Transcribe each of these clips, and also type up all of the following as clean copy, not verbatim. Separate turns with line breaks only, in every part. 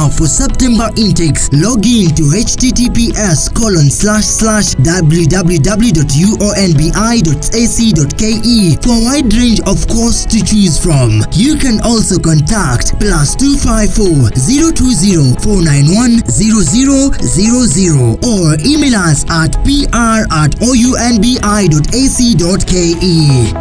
now for September intakes. Log in to https://www.uonbi.ac.ke for a wide range of courses to choose from. You can also contact +254 020 491 0000 or email us at pr@ounbi.ac.ke.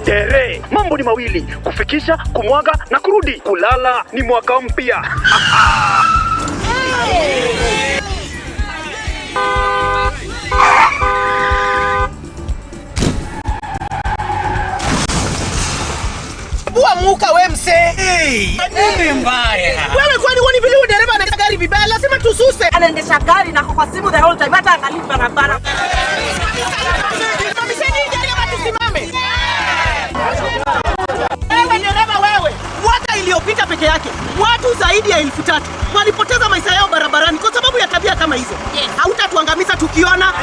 Tere, mambo ni mawili, kufikisha, kumwaga na kurudi. Kulala ni mwaka mpya.
Bua muka we mse.
Nini mbaya?
Wewe kwani wani vile dereva anaendesha gari vibaya, lazima tususe. Anaendesha gari na kwa simu the whole time, hata angalia barabara. Tusimame. Wewe dereva wewe, mwaka iliyopita peke yake watu zaidi ya 3,000 walipoteza maisha yao barabarani kwa sababu ya tabia kama hizo. Hautatuangamiza tukiona.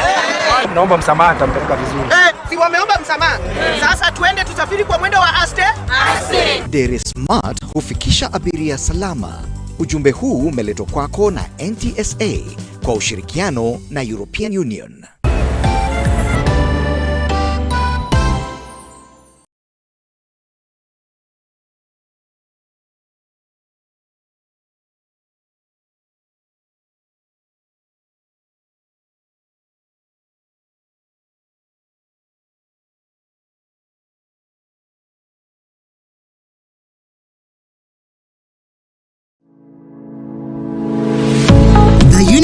Naomba msamaha, nitampeleka vizuri.
Si wameomba msamaha. Sasa tuende tusafiri kwa mwendo wa aste.
Dere Smart hufikisha abiria salama. Ujumbe huu umeletwa kwako na NTSA kwa ushirikiano na European Union.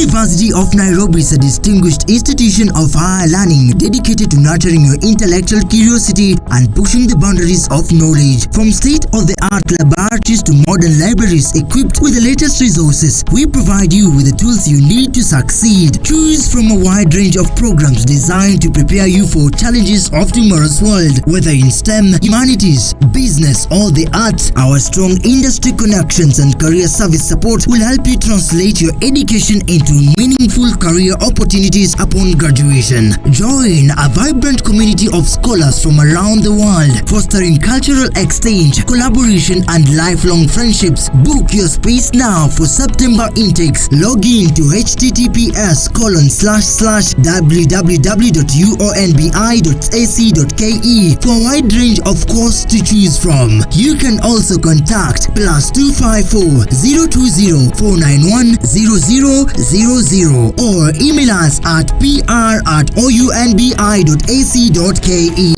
University of Nairobi is a distinguished institution of higher learning dedicated to nurturing your intellectual curiosity and pushing the boundaries of knowledge. From state-of-the-art laboratories to modern libraries equipped with the latest resources, we provide you with the tools you need to succeed. Choose from a wide range of programs designed to prepare you for challenges of tomorrow's world. Whether in STEM, humanities, business, or the arts, our strong industry connections and career service support will help you translate your education into meaningful career opportunities upon graduation. Join a vibrant community of scholars from around the world, fostering cultural exchange, collaboration, and lifelong friendships. Book your space now for September intakes. Log in to https://www.uonbi.ac.ke for a wide range of courses to choose from. You can also contact +254 020 491 0000 or email us at pr@ounbi.ac.ke.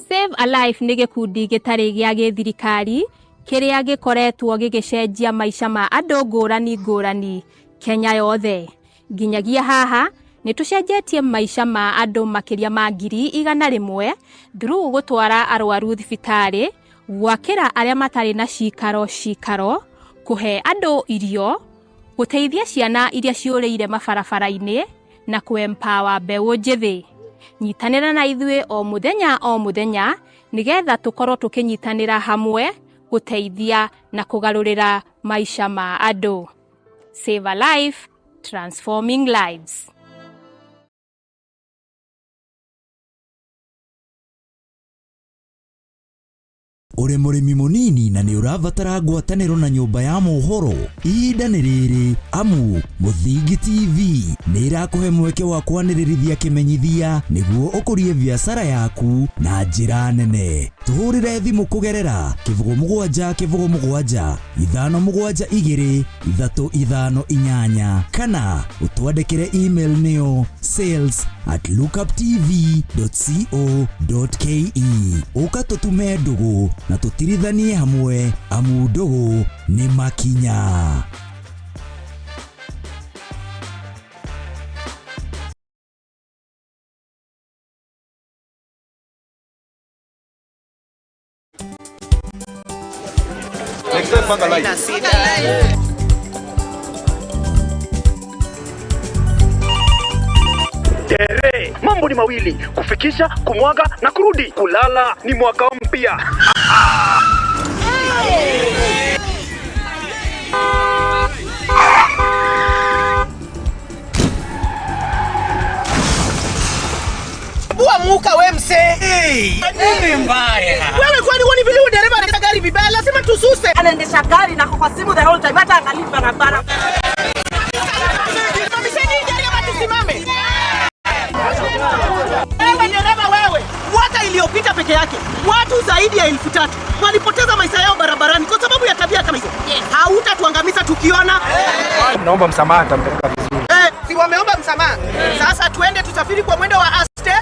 Save a Life nĩ gĩkundi gĩtarĩ gĩa gĩthirikari kĩrĩa gĩkoretwo gĩgĩcenjia maica ma andũ ngũrani Kenya yothe. Nginyagia haha nĩ tũcenjetie maica ma andũ makĩria ma 100,000 through gũtwara arwaru thibitarĩ, gwakĩra arĩa matarĩ na cikaro, kũhe andũ irio, gũteithia ciana iria ciũrĩire mabarabara-inĩ na kũ-empower mbeũ njĩthĩ. Nyitanĩra na ithuĩ o mũthenya nĩgetha tũkorwo tũkĩnyitanĩra hamwe gũteithia na kũgarũrĩra maica ma andũ. Save a Life, transforming lives.
Uri murimi munini na ni uravatara ngwatanĩro na nyũmba ya mohoro. Ihinda nĩ rĩrĩ, amu Muthingi TV nĩ irakuhe mweke wa kwanĩrĩrithia kĩmenyithia nĩguo ũkũrie biacara yaku na njĩra nene. Tuhũrĩre thimũ kũgerera 0777 572 358 kana ũtwandĩkĩre email nĩyo sales@lookuptv.co.ke. Ũka tũtume ndũgũ na tũtirithanie hamwe, amu ndũgũ nĩ makinya.
Tere, mambo ni mawili, kufikisha, kumwaga na kurudi. Kulala ni mwaka mpya.
Bua muka we mse.
Nini mbaya?
Wewe kwani wani vile dereva anaendesha gari vibaya, lazima tususe. Anaendesha gari na kwa simu the whole time, hata angalia barabara. Tusimame. Wewe dereva wewe, mwaka iliyopita peke yake watu zaidi ya 1000 walipoteza maisha yao barabarani kwa sababu ya tabia kama hizo. Hautatuangamiza tukiona.
Naomba msamaha, nitampeleka vizuri.
Si wameomba msamaha. Sasa tuende tusafiri kwa mwendo wa aste.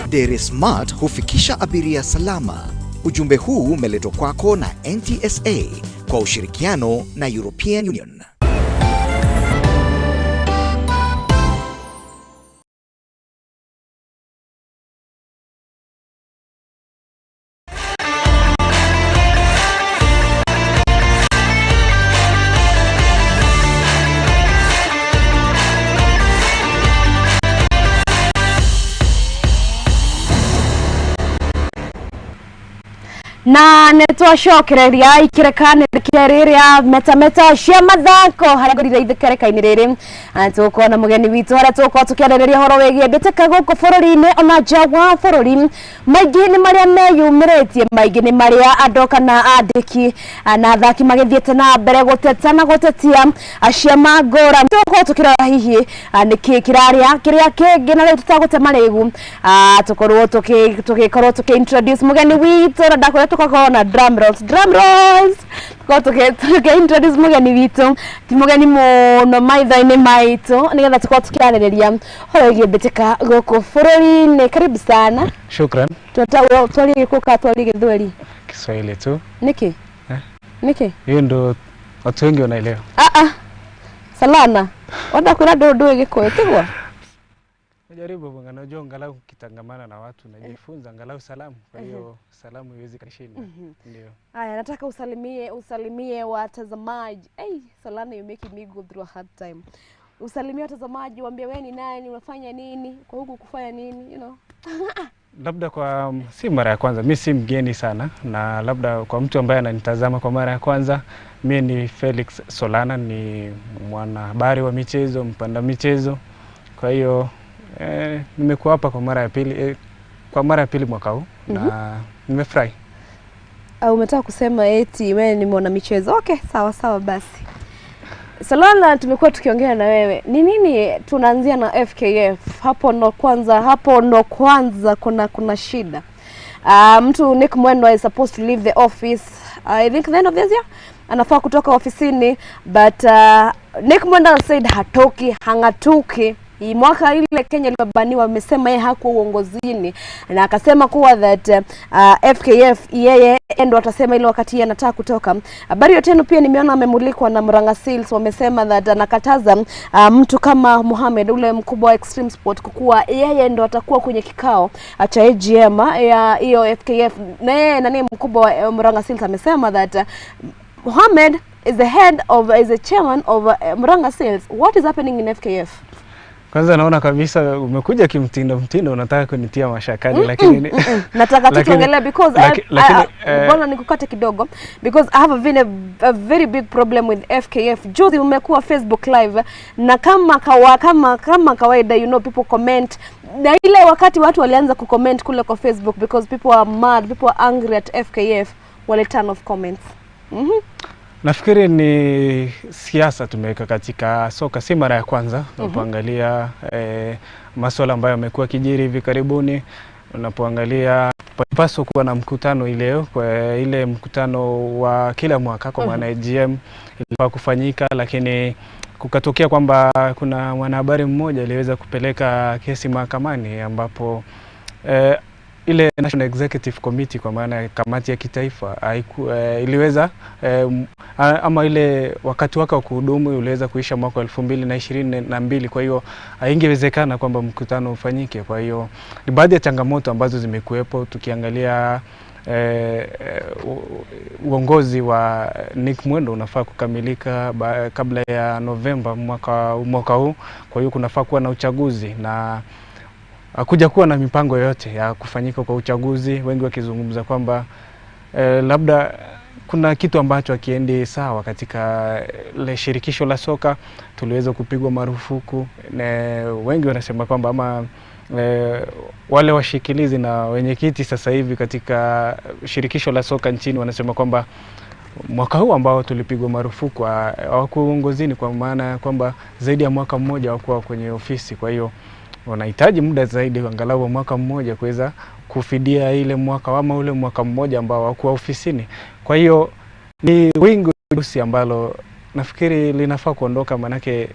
Dere Smart hufikisha abiria salama. Ujumbe huu umeletwa kwako na NTSA kwa ushirikiano na European Union.
na nitwacokereria ikirekanirikia riria Metameta Cia Mathako haria ngorire ithikereka-ini riri tuko na mugeni witu haria tuko tukiarĩrĩria horo wigie mbĩtĩka gũkũ bũrũri-inĩ ona nja wa bũrũri. Maingĩ nĩ marĩa meyumĩrĩtie, maingĩ nĩ marĩa andũ kana andĩki na athaki magĩthiĩte na mbere gũteta na gũtetia ciama ngũrani. Tuko tukirora hihi nĩkĩ kĩrarĩa kĩrĩa kĩngĩ na rĩu tutagũtema rĩgu tugikorwo tuki-introduce mugeni witu na ndakwĩra tukakorwo na drum rolls tukorwo tuki-introduce mugeni witu ti mugeni mũno maitho-inĩ maitũ nĩgetha tukorwo tukiarĩrĩria horo wĩgiĩ mbĩtĩka gũkũ bũrũri-inĩ. Karibu sana.
Shukran.
Tualie gĩkũka tualie gĩthweri
Kiswahili tu.
Niki? Niki?
Hiyo ndo watu wengi wanaelewa.
Salana. Wanda kwĩra ndũĩ Gĩkũyũ tigwa?
Najaribu bwana, unajua angalau kitangamana na watu najifunza angalau salamu. Kwa hiyo salamu iwezi kashinda. Ndio.
Haya, nataka usalimie watazamaji. Salana, you making me go through a hard time. Usalimie watazamaji, waambie wewe ni nani, unafanya nini, kwa huku kufanya nini, you know.
Labda kwa si mara ya kwanza, mimi si mgeni sana, na labda kwa mtu ambaye ananitazama kwa mara ya kwanza, mimi ni Felix Solana, ni mwanahabari wa michezo, mpanda michezo. Kwa hiyo nimekuwa hapa kwa mara ya pili mwaka huu na nimefurahi.
Umetaka kusema eti wewe ni mwana michezo. Okay, sawa basi. Solana, tumekuwa tukiongea na wewe. Ni nini tunaanzia na FKF? Hapo ndo kwanza kuna shida. Mtu Nick Mwendwa is supposed to leave the office. I think the end of this year anafaa kutoka ofisini, but Nick Mwendwa said hangatuki. Mwaka ile Kenya ilibaniwa, amesema yeye hakuwa uongozini na akasema kuwa that FKF yeye ndo atasema ile wakati yeye anataka kutoka. Habari yote tena pia nimeona amemulikwa na Murang'a Seals, wamesema that anakataza mtu kama Mohamed ule mkubwa wa Extreme Sport kuwa yeye ndo atakuwa kwenye kikao cha AGM ya hiyo FKF. Na yeye nani mkubwa wa Murang'a Seals amesema that Mohamed is the chairman of Murang'a Seals. What is happening in FKF?
Kwanza naona kabisa umekuja kimtindo unataka kunitia mashakani, lakini
nataka tuongelee because bwana nikukate kidogo because I have a very big problem with FKF. Juzi umekuwa Facebook live na kama kawaida, you know, people comment na ile wakati watu walianza kucomment kule kwa Facebook because people are mad, people are angry at FKF, wale turn off comments.
Nafikiri ni siasa tumeweka katika soka, si mara ya kwanza. Unapoangalia masuala ambayo yamekuwa kijiri hivi karibuni, unapoangalia paswa kuwa na mkutano leo, kwa ile mkutano wa kila mwaka kwa maana AGM ilikuwa kufanyika, lakini kukatokea kwamba kuna mwanahabari mmoja aliweza kupeleka kesi mahakamani ambapo ile National Executive Committee kwa maana kamati ya kitaifa iliweza ama ile wakati wake wa kuhudumu uliweza kuisha mwaka 2022. Kwa hiyo haingewezekana kwamba mkutano ufanyike. Kwa hiyo ni baadhi ya changamoto ambazo zimekuepo, tukiangalia uongozi wa Nick Mwendo unafaa kukamilika kabla ya Novemba mwaka huu. Kwa hiyo kunafaa kuwa na uchaguzi na hakuja kuwa na mipango yote ya kufanyika kwa uchaguzi. Wengi wakizungumza kwamba labda kuna kitu ambacho hakiendi sawa katika le shirikisho la soka, tuliweza kupigwa marufuku. Wengi wanasema kwamba ama wale washikilizi na wenyekiti sasa hivi katika shirikisho la soka nchini wanasema kwamba mwaka huu ambao tulipigwa marufuku hawakuwa uongozini, kwa maana kwamba zaidi ya mwaka mmoja hawakuwa kwenye ofisi. Kwa hiyo wanahitaji muda zaidi, angalau mwaka mmoja kuweza kufidia ile mwaka ama ule mwaka mmoja ambao hawakuwa ofisini. Kwa hiyo ni wingu jeusi ambalo nafikiri linafaa kuondoka, manake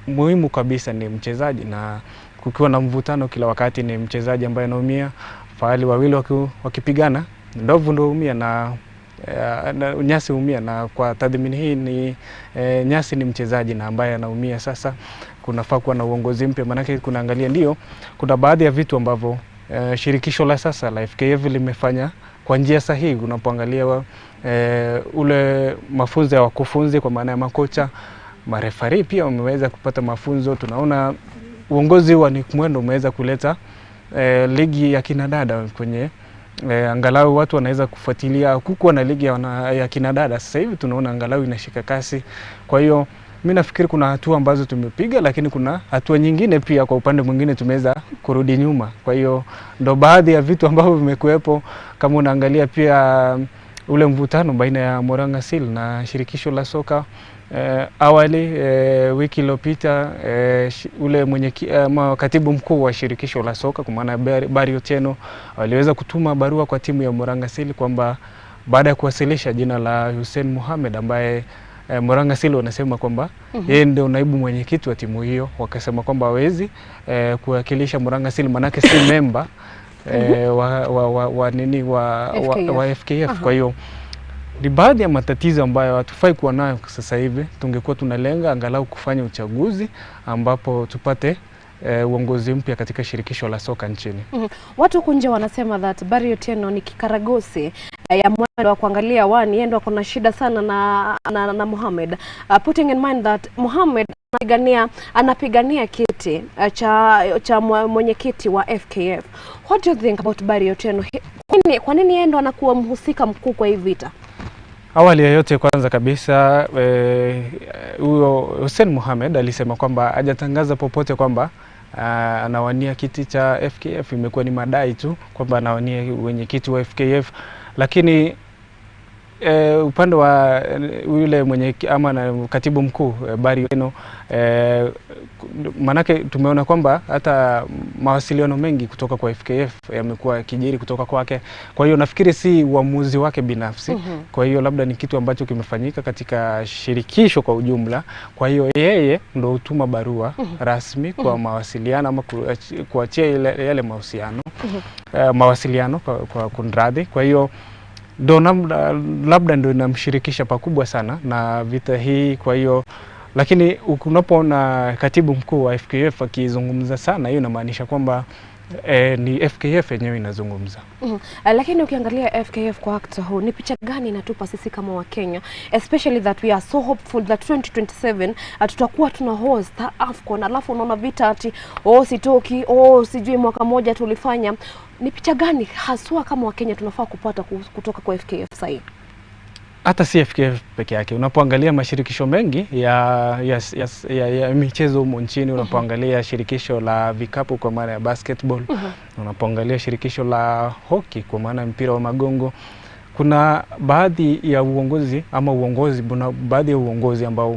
muhimu kabisa ni mchezaji, na kukiwa na mvutano kila wakati ni mchezaji ambaye anaumia. Fahali wawili wakipigana, ndovu ndio umia na nyasi umia, na kwa tathmini hii ni nyasi ni mchezaji na ambaye anaumia. Sasa kunafaa kuwa na uongozi mpya, manake kunaangalia ndio kuna baadhi ya vitu ambavyo shirikisho la sasa la FKF limefanya kwa njia sahihi. Unapoangalia ule mafunzo ya wakufunzi kwa maana ya makocha, marefari pia wameweza kupata mafunzo. Tunaona uongozi wa Nick Mwendo umeweza kuleta ligi ya kinadada kwenye angalau watu wanaweza kufuatilia. Kukuwa na ligi ya kinadada sasa hivi tunaona angalau inashika kasi. Kwa hiyo mimi nafikiri kuna hatua ambazo tumepiga, lakini kuna hatua nyingine pia kwa upande mwingine tumeweza kurudi nyuma. Kwa hiyo ndo baadhi ya vitu ambavyo vimekuepo. Kama unaangalia pia ule mvutano baina ya Morangasil na shirikisho la soka awali, wiki iliyopita ule katibu mkuu wa shirikisho la soka kwa maana Barry Otieno waliweza kutuma barua kwa timu ya Morangasil kwamba baada ya kuwasilisha jina la Hussein Mohamed ambaye Morangasil wanasema kwamba yeye ndio naibu mwenyekiti wa timu hiyo, wakasema kwamba hawezi kuwakilisha Morangasil manake si member wa FKF. Kwa hiyo ni baadhi ya matatizo ambayo hatufai kuwa nayo sasa hivi. Tungekuwa tunalenga angalau kufanya uchaguzi ambapo tupate uongozi mpya katika shirikisho la soka nchini.
Watu kunje wanasema that Barry Otieno ni kikaragosi ya Mwendo wa kuangalia yeye ndo kuna shida sana na Mohamed. Putting in mind that Mohamed anapigania kiti cha mwenyekiti wa FKF. What do you think about Barry Otieno? Kwa nini yeye ndo anakuwa mhusika mkuu kwa hii vita?
Awali ya yote kwanza kabisa huyo Hussein Mohamed alisema kwamba hajatangaza popote kwamba anawania kiti cha FKF. Imekuwa ni madai tu kwamba anawania mwenyekiti wa FKF, lakini upande wa yule katibu mkuu Barry Otieno, manake tumeona kwamba hata mawasiliano mengi kutoka kwa FKF yamekuwa kijiri kutoka kwake. Kwa hiyo nafikiri si uamuzi wake binafsi. Kwa hiyo labda ni kitu ambacho kimefanyika katika shirikisho kwa ujumla. Kwa hiyo yeye ndo hutuma barua rasmi kwa mawasiliano ama kuachia yale mawasiliano kwa kunradhi. Kwa hiyo ndo labda ndo inamshirikisha pakubwa sana na vita hii. Kwa hiyo lakini unapoona katibu mkuu wa FKF akizungumza sana, hiyo inamaanisha kwamba ni FKF yenyewe inazungumza.
Lakini ukiangalia FKF kwa wakati huu, ni picha gani inatupa sisi kama wa Kenya, especially that we are so hopeful that 2027 tutakuwa tuna host AFCON, alafu unaona vita ati sitoki, sijui mwaka moja tulifanya. Ni picha gani haswa kama wa Kenya tunafaa kupata kutoka kwa FKF sasa?
Hata si FKF peke yake. Unapoangalia mashirikisho mengi ya michezo humo nchini, unapoangalia shirikisho la vikapu kwa maana ya basketball, unapoangalia shirikisho la hockey kwa maana ya mpira wa magongo, kuna baadhi ya uongozi ambao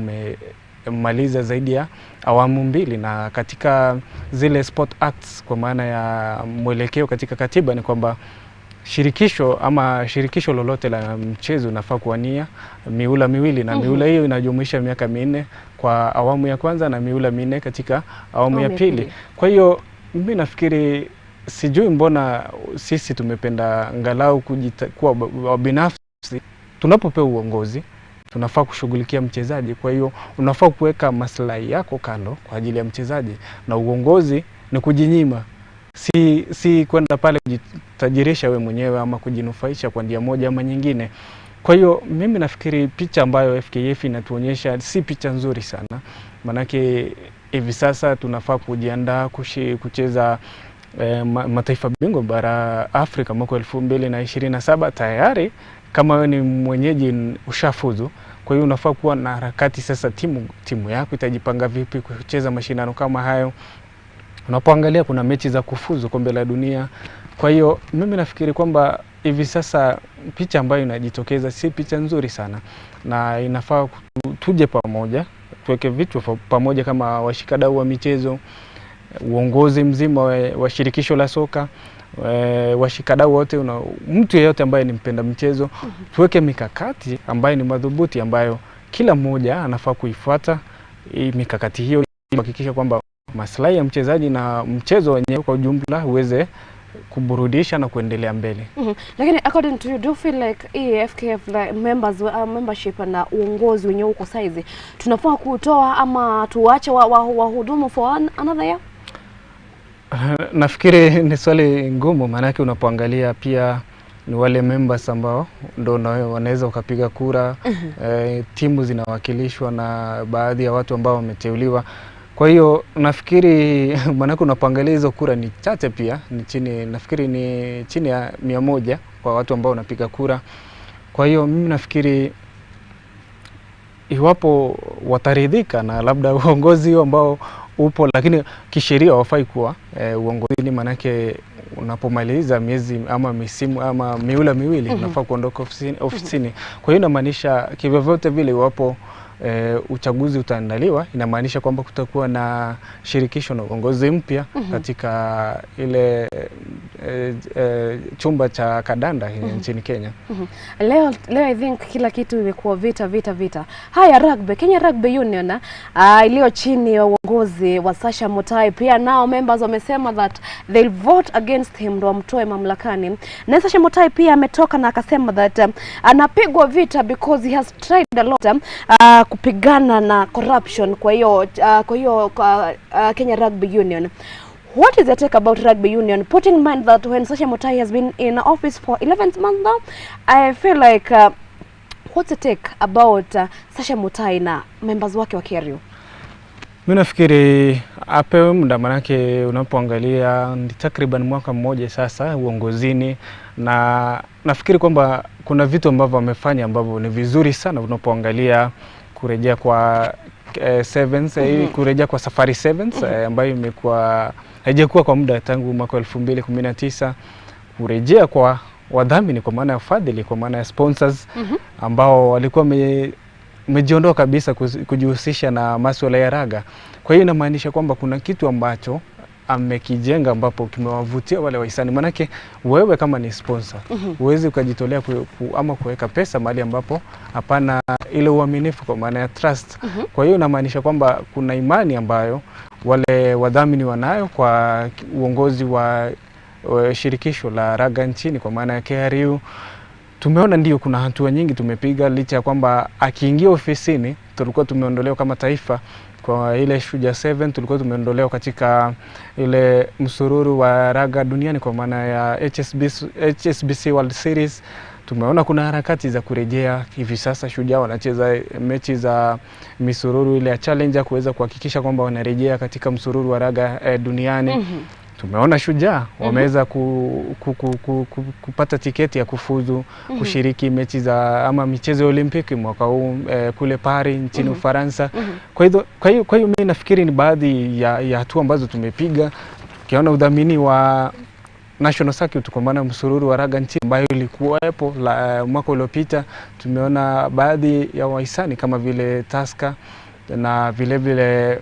umemaliza zaidi ya awamu mbili, na katika zile sport acts kwa maana ya mwelekeo katika katiba ni kwamba shirikisho lolote la mchezo unafaa kuwania miula miwili, na miula hiyo inajumuisha miaka 4 kwa awamu ya kwanza na miula 4 katika awamu ya pili. Kwa hiyo mimi nafikiri, sijui mbona sisi tumependa angalau kuwa binafsi. Tunapopewa uongozi tunafaa kushughulikia mchezaji. Kwa hiyo unafaa kuweka maslahi yako kando kwa ajili ya mchezaji, na uongozi ni kujinyima si kwenda pale kujitajirisha we mwenyewe ama kujinufaisha kwa njia moja ama nyingine. Kwa hiyo mimi nafikiri picha ambayo FKF inatuonyesha si picha nzuri sana. Manake hivi sasa tunafaa kujiandaa kucheza mataifa bingwa bara Afrika mwaka 2027 tayari. Kama wewe ni mwenyeji ushafuzu, kwa hiyo unafaa kuwa na harakati sasa. Timu yako itajipanga vipi kucheza mashindano kama hayo. Unapoangalia kuna mechi za kufuzu kombe la dunia. Kwa hiyo mimi nafikiri kwamba hivi sasa picha ambayo inajitokeza si picha nzuri sana, na inafaa tuje pamoja, tuweke vitu pamoja kama washikadau wa michezo, uongozi mzima wa shirikisho la soka, washikadau wote, mtu yeyote ambaye ni mpenda mchezo, tuweke mikakati ambayo ni madhubuti, ambayo kila mmoja anafaa kuifuata mikakati hiyo, kuhakikisha kwamba maslahi ya mchezaji na mchezo wenyewe kwa ujumla uweze kuburudisha na kuendelea mbele.
Lakini according to you, do you feel like FKF like membership na uongozi wenyewe uko saizi tunafaa kutoa ama tuache wahudumu for another year?
Nafikiri ni swali ngumu, maana yake unapoangalia pia ni wale members ambao ndio wanaweza ukapiga kura. Timu zinawakilishwa na baadhi ya watu ambao wameteuliwa. Kwa hiyo nafikiri manake unapoangalia hizo kura ni chache pia, nafikiri ni chini ya 100 kwa watu ambao wanapiga kura. Kwa hiyo mimi nafikiri iwapo wataridhika na labda uongozi ambao upo, lakini kisheria wafai kuwa uongozini, manake unapomaliza miezi ama misimu ama miula miwili unafaa kuondoka ofisini. Kwa hiyo inamaanisha kivyovyote vile iwapo uchaguzi utaandaliwa, inamaanisha kwamba kutakuwa na shirikisho na uongozi mpya katika ile chumba cha kadanda nchini Kenya.
Leo I think kila kitu imekuwa vita. Haya, rugby, Kenya Rugby Union iliyo chini ya uongozi wa Sasha Mutai, pia nao members wamesema that they'll vote against him ndo amtoe mamlakani. Na Sasha Mutai pia ametoka na akasema that anapigwa vita because he has tried a lot kupigana na corruption. Kwa hiyo Kenya Rugby Union, what is your take about Rugby Union, putting in mind that when Sasha Mutai has been in office for 11 months now? I feel like what's your take about Sasha Mutai na members wake wa KRU?
Mimi nafikiri apewe muda, manake unapoangalia ni takriban mwaka mmoja sasa uongozini, na nafikiri kwamba kuna vitu ambavyo wamefanya ambavyo ni vizuri sana. Unapoangalia kurejea kwa sevens, kurejea kwa Safari Sevens ambayo imekuwa haijakuwa kwa muda tangu mwaka 2019, kurejea kwa wadhamini kwa maana ya fadhili, kwa maana ya sponsors ambao walikuwa umejiondoa kabisa kujihusisha na masuala ya raga. Kwa hiyo inamaanisha kwamba kuna kitu ambacho amekijenga ambapo kimewavutia wale wahisani. Manake wewe kama ni sponsor uweze ukajitolea ama kuweka pesa mahali ambapo hapana ile uaminifu, kwa maana ya trust. Kwa hiyo inamaanisha kwamba kuna imani ambayo wale wadhamini wanayo kwa uongozi wa shirikisho la raga nchini kwa maana ya KRU. Tumeona ndio kuna hatua nyingi tumepiga, licha ya kwamba akiingia ofisini tulikuwa tumeondolewa kama taifa kwa ile Shujaa 7, tulikuwa tumeondolewa katika ile msururu wa raga duniani kwa maana ya HSBC World Series. Tumeona kuna harakati za kurejea. Hivi sasa Shujaa wanacheza mechi za misururu ile ya Challenger kuweza kuhakikisha kwamba wanarejea katika msururu wa raga duniani. Tumeona Shujaa wameweza kupata tiketi ya kufuzu kushiriki mechi za ama michezo ya Olimpiki mwaka huu kule Paris nchini Ufaransa. Kwa hiyo mimi nafikiri ni baadhi ya hatua ambazo tumepiga. Tukiona udhamini wa National Circuit kwa maana msururu wa raga nchini ambayo ilikuwepo mwaka uliopita. Tumeona baadhi ya wahisani kama vile Tusker na vile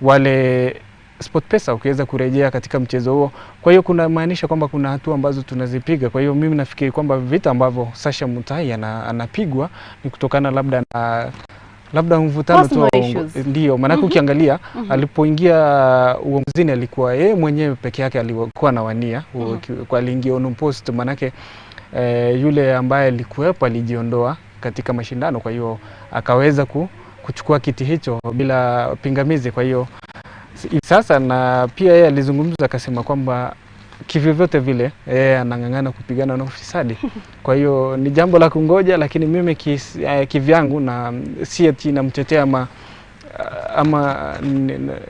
wale SportPesa ukiweza kurejea katika mchezo huo. Kwa hiyo kuna maanisha kwamba kuna hatua ambazo tunazipiga. Kwa hiyo mimi nafikiri kwamba vita ambavyo Sasha Mutai anapigwa ni kutokana labda mvutano tu, ndio maana ukiangalia alipoingia uongozini alikuwa yeye mwenyewe peke yake alikuwa anawania kwa aliingia on post, manake yule ambaye alikuwepo alijiondoa katika mashindano. Kwa hiyo akaweza kuchukua kiti hicho bila pingamizi. Kwa hiyo sasa, na pia yeye alizungumza akasema kwamba kivyovyote vile anang'ang'ana kupigana na ufisadi. Kwa hiyo ni jambo la kungoja, lakini mimi kivyangu na si ati namtetea ama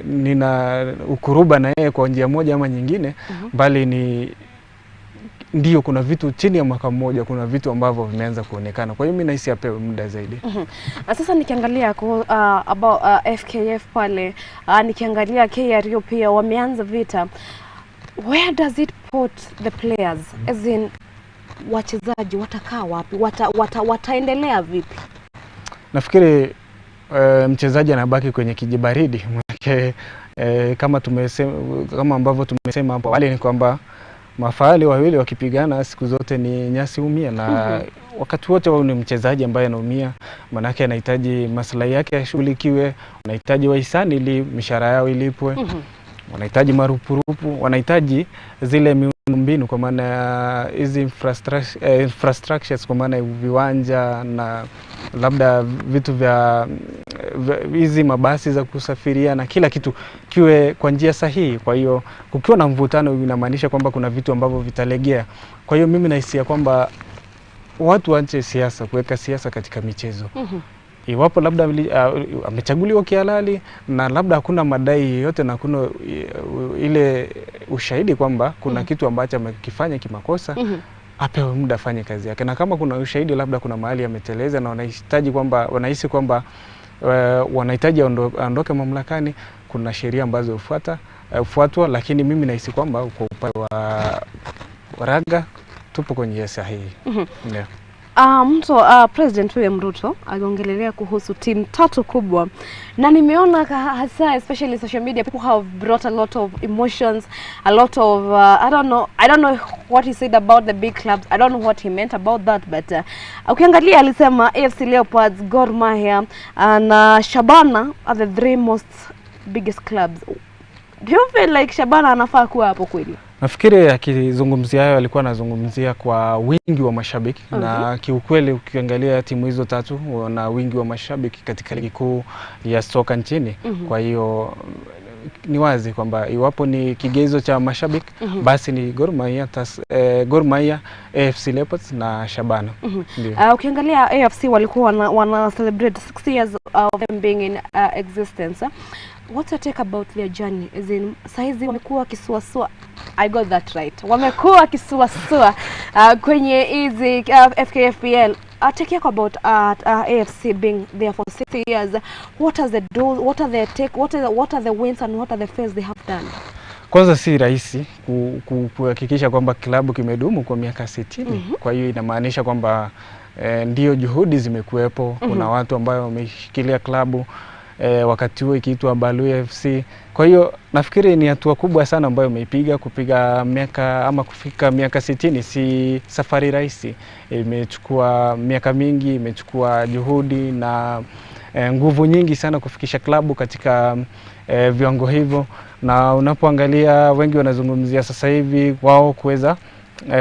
nina ukuruba na yeye kwa njia moja ama nyingine, bali ni ndio kuna vitu chini ya mwaka mmoja, kuna vitu ambavyo vimeanza kuonekana. Kwa hiyo mimi nahisi apewe muda zaidi.
Sasa nikiangalia about FKF pale, nikiangalia KRU pia wameanza vita. Where does it put the players? As in, wachezaji watakaa wapi? Wataendelea vipi?
Nafikiri mchezaji anabaki kwenye kijibaridi. Kama ambavyo tumesema hapo awali, ni kwamba mafahali wawili wakipigana siku zote ni nyasi umia, na wakati wote wao ni mchezaji ambaye anaumia, manake anahitaji maslahi yake yashughulikiwe, anahitaji wahisani ili mishahara yao ilipwe, wanahitaji marupurupu, wanahitaji zile miundombinu kwa maana hizi infrastructures, kwa maana viwanja na labda vitu vya hizi mabasi za kusafiria na kila kitu kiwe kwa njia sahihi. Kwa hiyo kukiwa na mvutano inamaanisha kwamba kuna vitu ambavyo vitalegea. Kwa hiyo mimi nahisia kwamba watu waache siasa, kuweka siasa katika michezo. Iwapo labda amechaguliwa kihalali na labda hakuna madai yote na kuna ile ushahidi kwamba kuna kitu ambacho amekifanya kimakosa, apewe muda afanye kazi yake. Na kama kuna ushahidi labda kuna mahali ameteleza na wanahisi kwamba wanahitaji aondoke mamlakani, kuna sheria ambazo hufuatwa, lakini mimi nahisi kwamba kwa upande wa raga tupo kwenye njia sahihi.
President William Ruto aliongelelea kuhusu timu 3 kubwa, na nimeona hasa especially social media people have brought a lot of emotions, a lot of I don't know what he said about the big clubs. I don't know what he meant about that, but ukiangalia alisema AFC Leopards, Gor Mahia and Shabana are the 3 most biggest clubs. Do you feel like Shabana anafaa kuwa hapo kweli?
Nafikiri akizungumzia hayo alikuwa anazungumzia kwa wingi wa mashabiki, na kiukweli ukiangalia timu hizo 3 na wingi wa mashabiki katika ligi kuu ya soka nchini. Kwa hiyo ni wazi kwamba iwapo ni kigezo cha mashabiki, basi ni Gor Mahia, AFC Leopards na Shabana.
Ukiangalia AFC walikuwa wana celebrate 6 years of them being in existence. What's your take about their journey? As in, saizi wamekuwa kisuasua. I got that right. Wamekuwa kisuasua kwenye hizi FKFPL. Take about AFC being there for 6 years. What are the wins and what are the fails they have done?
Kwanza si rahisi kuhakikisha kwamba klabu kimedumu kwa miaka 60. Kwa hiyo inamaanisha kwamba ndio juhudi zimekuwepo. Kuna watu ambao wameshikilia klabu wakati huo ikiitwa Balu FC. Kwa hiyo nafikiri ni hatua kubwa sana ambayo kupiga miaka ama kufika miaka 60 si safari rahisi. Imechukua miaka mingi, imechukua juhudi na nguvu nyingi sana kufikisha klabu katika viwango hivyo, na unapoangalia wengi wanazungumzia sasa hivi wao kuweza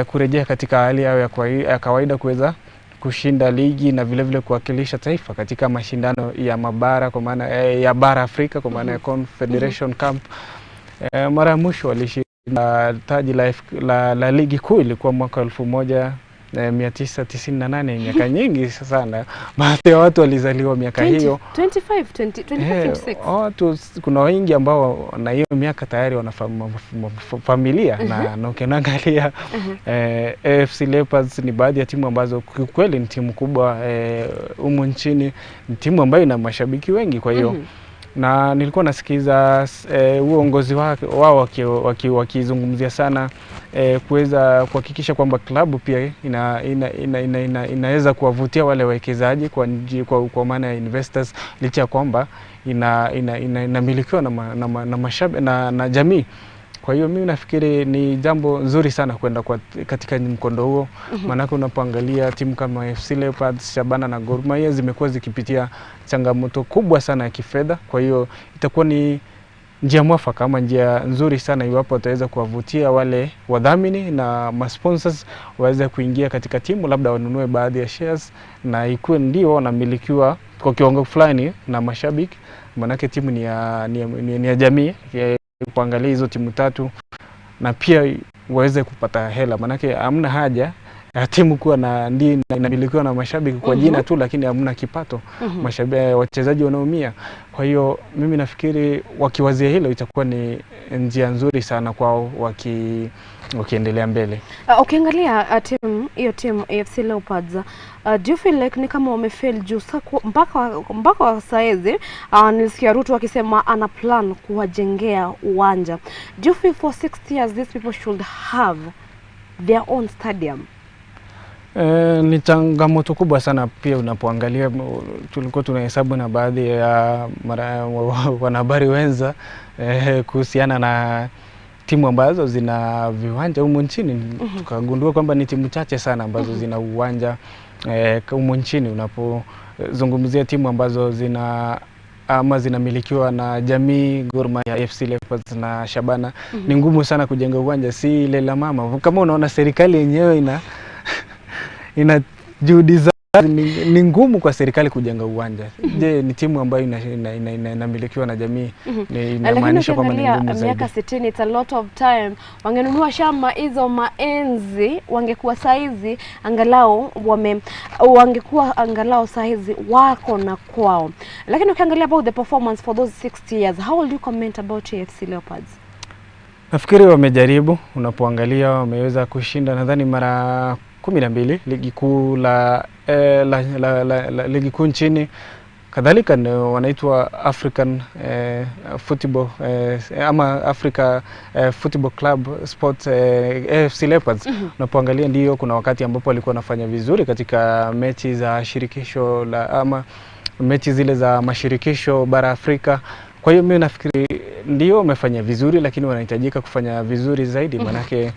kurejea katika hali yao ya kawaida, kuweza kushinda ligi na vile vile kuwakilisha taifa katika mashindano ya mabara, kwa maana ya bara Afrika, kwa maana ya Confederation Cup. Mara mwisho walishinda taji la ligi kuu ilikuwa mwaka 1998, miaka nyingi sana. Baadhi ya watu walizaliwa miaka hiyo
25-26.
Kuna wengi ambao na hiyo miaka tayari wana familia na ukiangalia AFC Leopards ni baadhi ya timu ambazo kweli ni timu kubwa humu nchini, ni timu ambayo ina mashabiki wengi. Kwa hiyo na nilikuwa nasikiza uongozi wao wakizungumzia sana kuweza kuhakikisha kwamba klabu pia inaweza kuwavutia wale wawekezaji kwa maana ya investors, licha kwamba inamilikiwa na mashabiki na jamii. Kwa hiyo mimi nafikiri ni jambo nzuri sana kwenda katika mkondo huo. Maana unapoangalia timu kama AFC Leopards, Shabana na Gor Mahia zimekuwa zikipitia changamoto kubwa sana ya kifedha. Kwa hiyo itakuwa ni njia mwafaka ama njia nzuri sana iwapo wataweza kuwavutia wale wadhamini na sponsors waweze kuingia katika timu, labda wanunue baadhi ya shares na ikuwe ndio wanamilikiwa kwa kiwango fulani na mashabiki. Maana timu ni ya jamii. Kuangalia hizo timu 3 na pia waweze kupata hela, manake hamna haja ya timu kuwa na inamilikiwa na mashabiki kwa jina tu, lakini hamna kipato. Mashabiki, wachezaji wanaumia. Kwa hiyo mimi nafikiri wakiwazia hilo itakuwa ni njia nzuri sana kwao wakiendelea mbele.
Ukiangalia hiyo timu AFC Leopards, do you feel like ni kama wamefail juu mpaka saizi nilisikia Ruto akisema ana plan kuwajengea uwanja. Do you feel for 6 years these people should have their own stadium?
Ni changamoto kubwa sana pia unapoangalia. Tulikuwa tunahesabu na baadhi ya wanahabari wenza kuhusiana na timu ambazo zina viwanja humu nchini. Tukagundua kwamba ni timu chache sana ambazo zina uwanja humu nchini. Unapozungumzia timu ambazo zinamilikiwa na Jamii, Gor Mahia, FC Leopards na Shabana, ni ngumu sana kujenga uwanja, si ile la mama. Kama unaona serikali yenyewe ina juhudi za ni ngumu kwa serikali kujenga uwanja. Je, ni timu ambayo inamilikiwa na Jamii, inamaanisha kwamba ni ngumu zaidi.
Miaka 60 it's a lot of time. Wangenunua shamba hizo maenzi, wangekuwa saizi angalau wangekuwa angalau saizi wako na kwao. Lakini ukiangalia about the performance for those 60 years, how will you comment about AFC Leopards?
Nafikiri wamejaribu. Unapoangalia wameweza kushinda nadhani mara 12 ligi kuu ligi kuu nchini. Kadhalika wanaitwa African Football ama Africa Football Club Sports AFC Leopards. Unapoangalia ndio kuna wakati ambapo walikuwa wanafanya vizuri katika mechi za shirikisho ama mechi zile za mashirikisho bara Afrika. Kwa hiyo mimi nafikiri ndio wamefanya vizuri, lakini wanahitajika kufanya vizuri zaidi, manake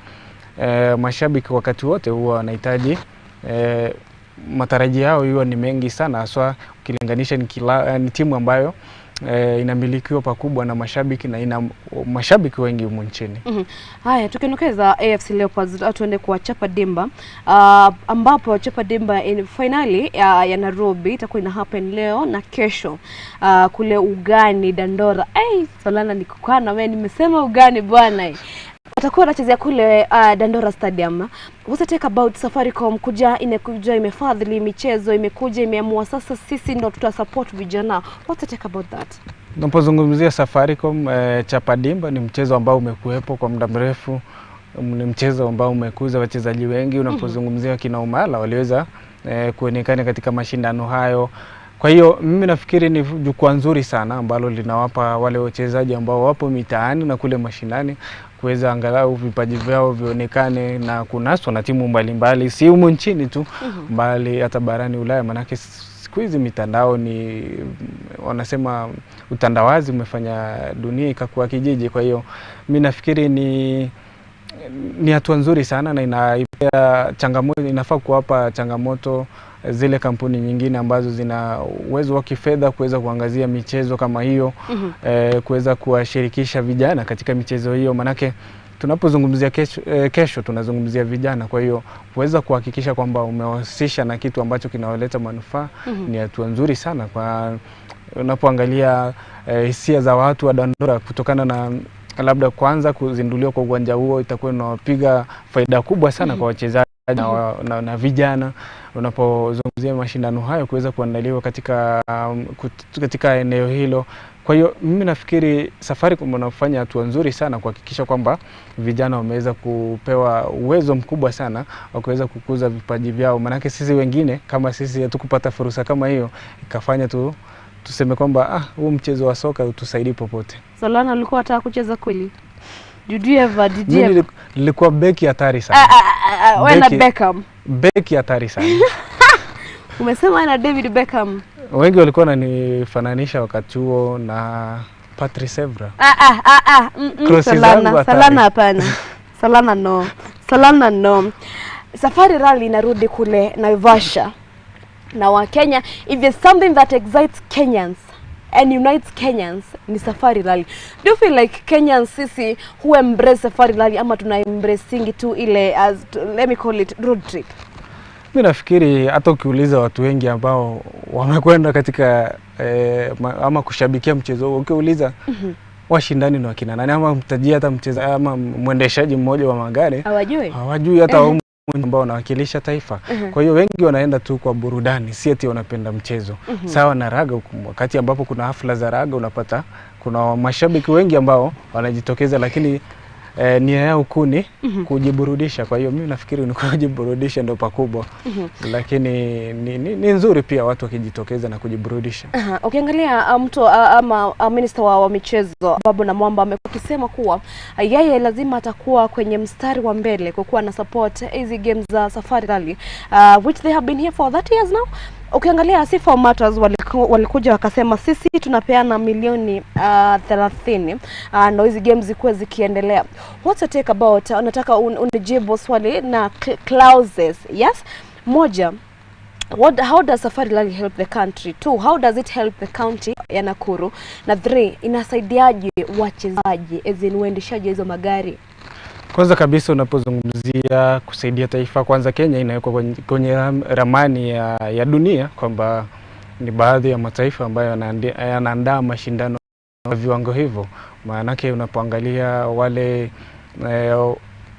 mashabiki wakati wote huwa wanahitaji matarajio yao hiyo ni mengi sana, haswa ukilinganisha ni timu ambayo inamilikiwa pakubwa na mashabiki na ina mashabiki wengi humu nchini.
Haya, tukinokeza AFC Leopards tuende kwa Chapa Dimba, ambapo Chapa Dimba finali ya Nairobi itakuwa ina happen leo na kesho kule ugani Dandora. Salana nikukana wewe, nimesema ugani bwana. Atakuwa anachezea kule Dandora Stadium. What's take about Safaricom imekuja imefadhili michezo, imekuja imeamua sasa sisi ndo tutasupport vijana. What's take about that?
Tunapozungumzia Safaricom, Chapa Dimba ni mchezo ambao umekuwepo kwa muda mrefu. Ni mchezo ambao umekuza wachezaji wengi. Unapozungumzia kina Umala waliweza kuonekana katika mashindano hayo. Kwa hiyo mimi nafikiri ni jukwaa nzuri sana ambalo linawapa wale wachezaji ambao wapo mitaani na kule mashinani kuweza angalau vipaji vyao vionekane na kunaswa na timu mbalimbali, si humu nchini tu bali hata barani Ulaya, manake siku hizi mitandao ni wanasema utandawazi umefanya dunia ikakuwa kijiji. Kwa hiyo mimi nafikiri ni hatua nzuri sana na inaipea changamoto, inafaa kuwapa changamoto zile kampuni nyingine ambazo zina uwezo wa kifedha kuweza kuangazia michezo kama hiyo, kuweza kuwashirikisha vijana katika michezo hiyo, manake tunapozungumzia kesho tunazungumzia vijana. Kwa hiyo kuweza kuhakikisha kwamba umewahusisha na kitu ambacho kinawaleta manufaa ni hatua nzuri sana. Kwa unapoangalia hisia za watu wa Dandora kutokana na labda kwanza kuzinduliwa kwa uwanja huo, itakuwa inawapiga faida kubwa sana kwa wachezaji na vijana. Unapozungumzia mashindano hayo kuweza kuandaliwa katika eneo hilo. Kwa hiyo mimi nafikiri Safaricom wanafanya hatua nzuri sana kuhakikisha kwamba vijana wameweza kupewa uwezo mkubwa sana wa kuweza kukuza vipaji vyao, manake sisi wengine kama sisi hatukupata fursa kama hiyo ikafanya tuseme kwamba huu mchezo wa soka utusaidii popote.
Solana ulikuwa unataka kucheza kweli? Did you ever?
Nilikuwa beki hatari sana.
Wena Beckham.
Beki hatari sana.
Umesema na David Beckham.
Wengi walikuwa wananifananisha wakati huo na Patrice Evra.
Salana hapana. Salana no. Safari Rally inarudi kule Naivasha. Na wa Kenya, if there's something that excites Kenyans and unites Kenyans, ni Safari Rally. Do you feel like Kenyans sisi who embrace Safari Rally ama tuna embracing tu ile let me call it road trip?
Mimi nafikiri hata ukiuliza watu wengi ambao wamekwenda katika ama kushabikia mchezo huo, ukiuliza washindani ni wakina nani, ama mtajia hata mcheza ama mwendeshaji mmoja wa magari hawajui hata ambao wanawakilisha taifa. Kwa hiyo wengi wanaenda tu kwa burudani, si eti wanapenda mchezo. Sawa na raga, wakati ambapo kuna hafla za raga unapata kuna mashabiki wengi ambao wanajitokeza, lakini nia yao kuu ni kujiburudisha. Kwa hiyo mimi nafikiri ni kujiburudisha ndio pakubwa. Lakini ni nzuri pia watu wakijitokeza na kujiburudisha.
Ukiangalia mtu ama minister wa michezo Babu na Mwamba amekuwa akisema kuwa yeye lazima atakuwa kwenye mstari wa mbele kwa kuwa na support hizi games za Safari Rally which they have been here for 30 years now. Ukiangalia Sifa Matters walikuja wakasema sisi tunapeana milioni 30 na hizi games zikuwe zikiendelea. What's your take about, nataka unijibu swali na clauses. Yes, moja, how does Safari Rally help the country? 2, how does it help the county ya Nakuru? Na 3, inasaidiaje wachezaji uendeshaji hizo magari?
Kwanza kabisa unapozungumzia kusaidia taifa, kwanza Kenya inawekwa kwenye ramani ya dunia kwamba ni baadhi ya mataifa ambayo yanaandaa mashindano ya viwango hivyo. Maanake unapoangalia wale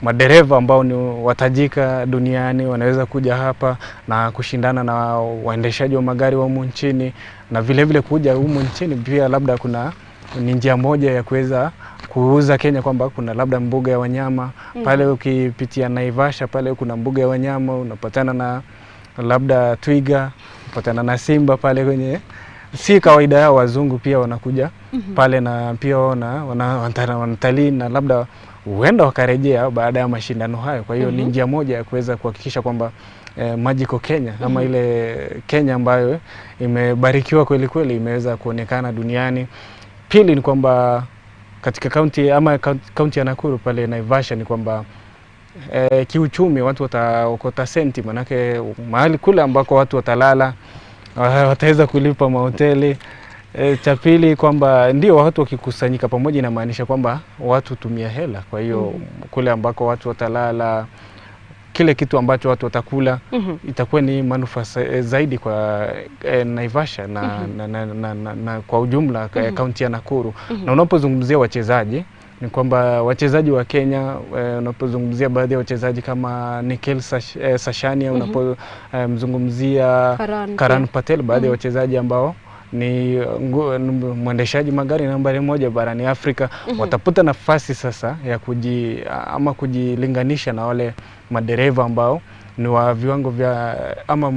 madereva ambao ni watajika duniani wanaweza kuja hapa na kushindana na waendeshaji wa magari wa humu nchini, na vile vile kuja humu nchini pia labda kuna ni njia moja ya kuweza kuuza Kenya kwamba kuna labda mbuga ya wanyama pale ukipitia Naivasha pale kuna mbuga ya wanyama unapatana na labda twiga, unapatana na simba pale kwenye si kawaida yao. Wazungu pia wanakuja pale na pia wanatalii na labda huenda wakarejea baada ya mashindano hayo. Kwa hiyo ni njia moja ya kuweza kuhakikisha kwamba Magical Kenya ama ile Kenya ambayo imebarikiwa kweli kweli imeweza kuonekana duniani. Pili ni kwamba katika kaunti ya Nakuru pale Naivasha ni kwamba kiuchumi watu wataokota senti, manake mahali kule ambako watu watalala wataweza kulipa mahoteli. Cha pili kwamba ndio watu wakikusanyika pamoja inamaanisha kwamba watu tumia hela. Kwa hiyo kule ambako watu watalala, kile kitu ambacho watu watakula itakuwa ni manufaa zaidi kwa Naivasha na kwa ujumla kaunti ya Nakuru. Na unapozungumzia wachezaji ni kwamba wachezaji wa Kenya, unapozungumzia baadhi ya wachezaji kama Nikhil Sashania, unapozungumzia Karan Patel, baadhi ya wachezaji ambao ni mwendeshaji magari nambari 1 barani Afrika, watapata nafasi sasa ya kujilinganisha na wale madereva ambao ni wa viwango vya ama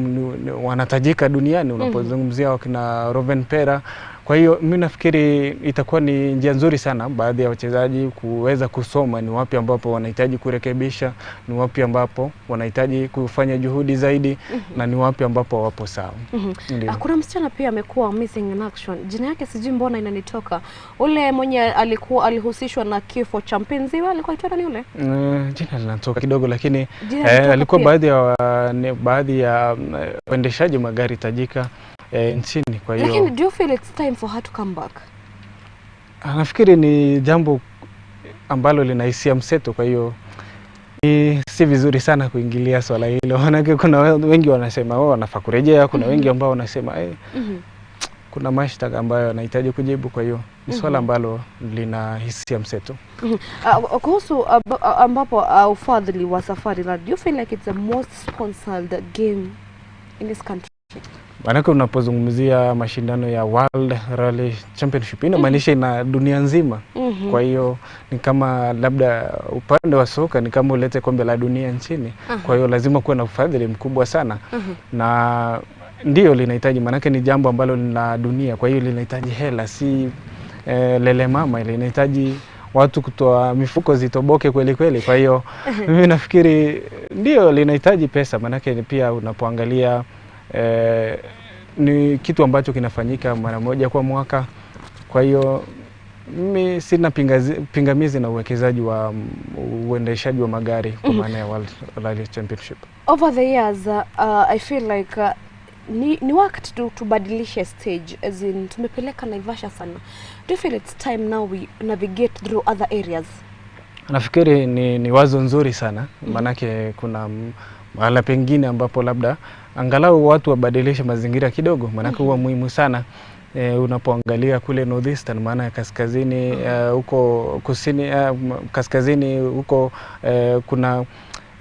wanatajika duniani. Unapozungumzia wakina Roven Pera. Kwa hiyo mimi nafikiri itakuwa ni njia nzuri sana baadhi ya wachezaji kuweza kusoma ni wapi ambapo wanahitaji kurekebisha, ni wapi ambapo wanahitaji kufanya juhudi zaidi, na ni wapi ambapo wapo sawa.
Kuna msichana pia amekuwa missing in action. Jina yake sijui mbona inanitoka. Ule mwenye alihusishwa na kifo cha mpenzi wake alikuwa aitwa nani ule?
Jina linatoka kidogo, lakini alikuwa baadhi ya waendeshaji magari tajika nchini. Kwa hiyo
lakini do you feel it's time for her to come back?
Nafikiri ni jambo ambalo linahisia mseto. Kwa hiyo si vizuri sana kuingilia swala hilo. Maana kuna wengi wanasema wanafaa kurejea, kuna wengi ambao wanasema kuna mashtaka ambayo anahitaji kujibu. Kwa hiyo ni swala ambalo lina hisia mseto.
Kuhusu ambapo ufadhili wa Safari Rally, do you feel like it's the most sponsored game in this country?
Maanake unapozungumzia mashindano ya World Rally Championship inamaanisha ina dunia nzima. Kwa hiyo ni kama labda upande wa soka ni kama ulete kombe la dunia nchini. Kwa hiyo lazima kuwe na ufadhili mkubwa sana. Na ndio linahitaji, maanake ni jambo ambalo lina dunia. Kwa hiyo linahitaji hela, si lele mama, linahitaji watu kutoa mifuko zitoboke kweli kweli. Kwa hiyo mimi nafikiri ndio linahitaji pesa, maanake pia unapoangalia ni kitu ambacho kinafanyika mara moja kwa mwaka. Kwa hiyo mimi sina pingamizi na uwekezaji wa uendeshaji wa magari kwa maana ya World Rally Championship.
Over the years I feel like ni wakati tubadilishe stage, as in tumepeleka Naivasha sana. Do you feel it's time now we navigate through other areas?
Nafikiri ni wazo nzuri sana, maanake kuna mahala pengine ambapo labda angalau watu wabadilishe mazingira kidogo, maanake huwa muhimu sana unapoangalia kule northeastern, maana ya kaskazini huko kusini kaskazini huko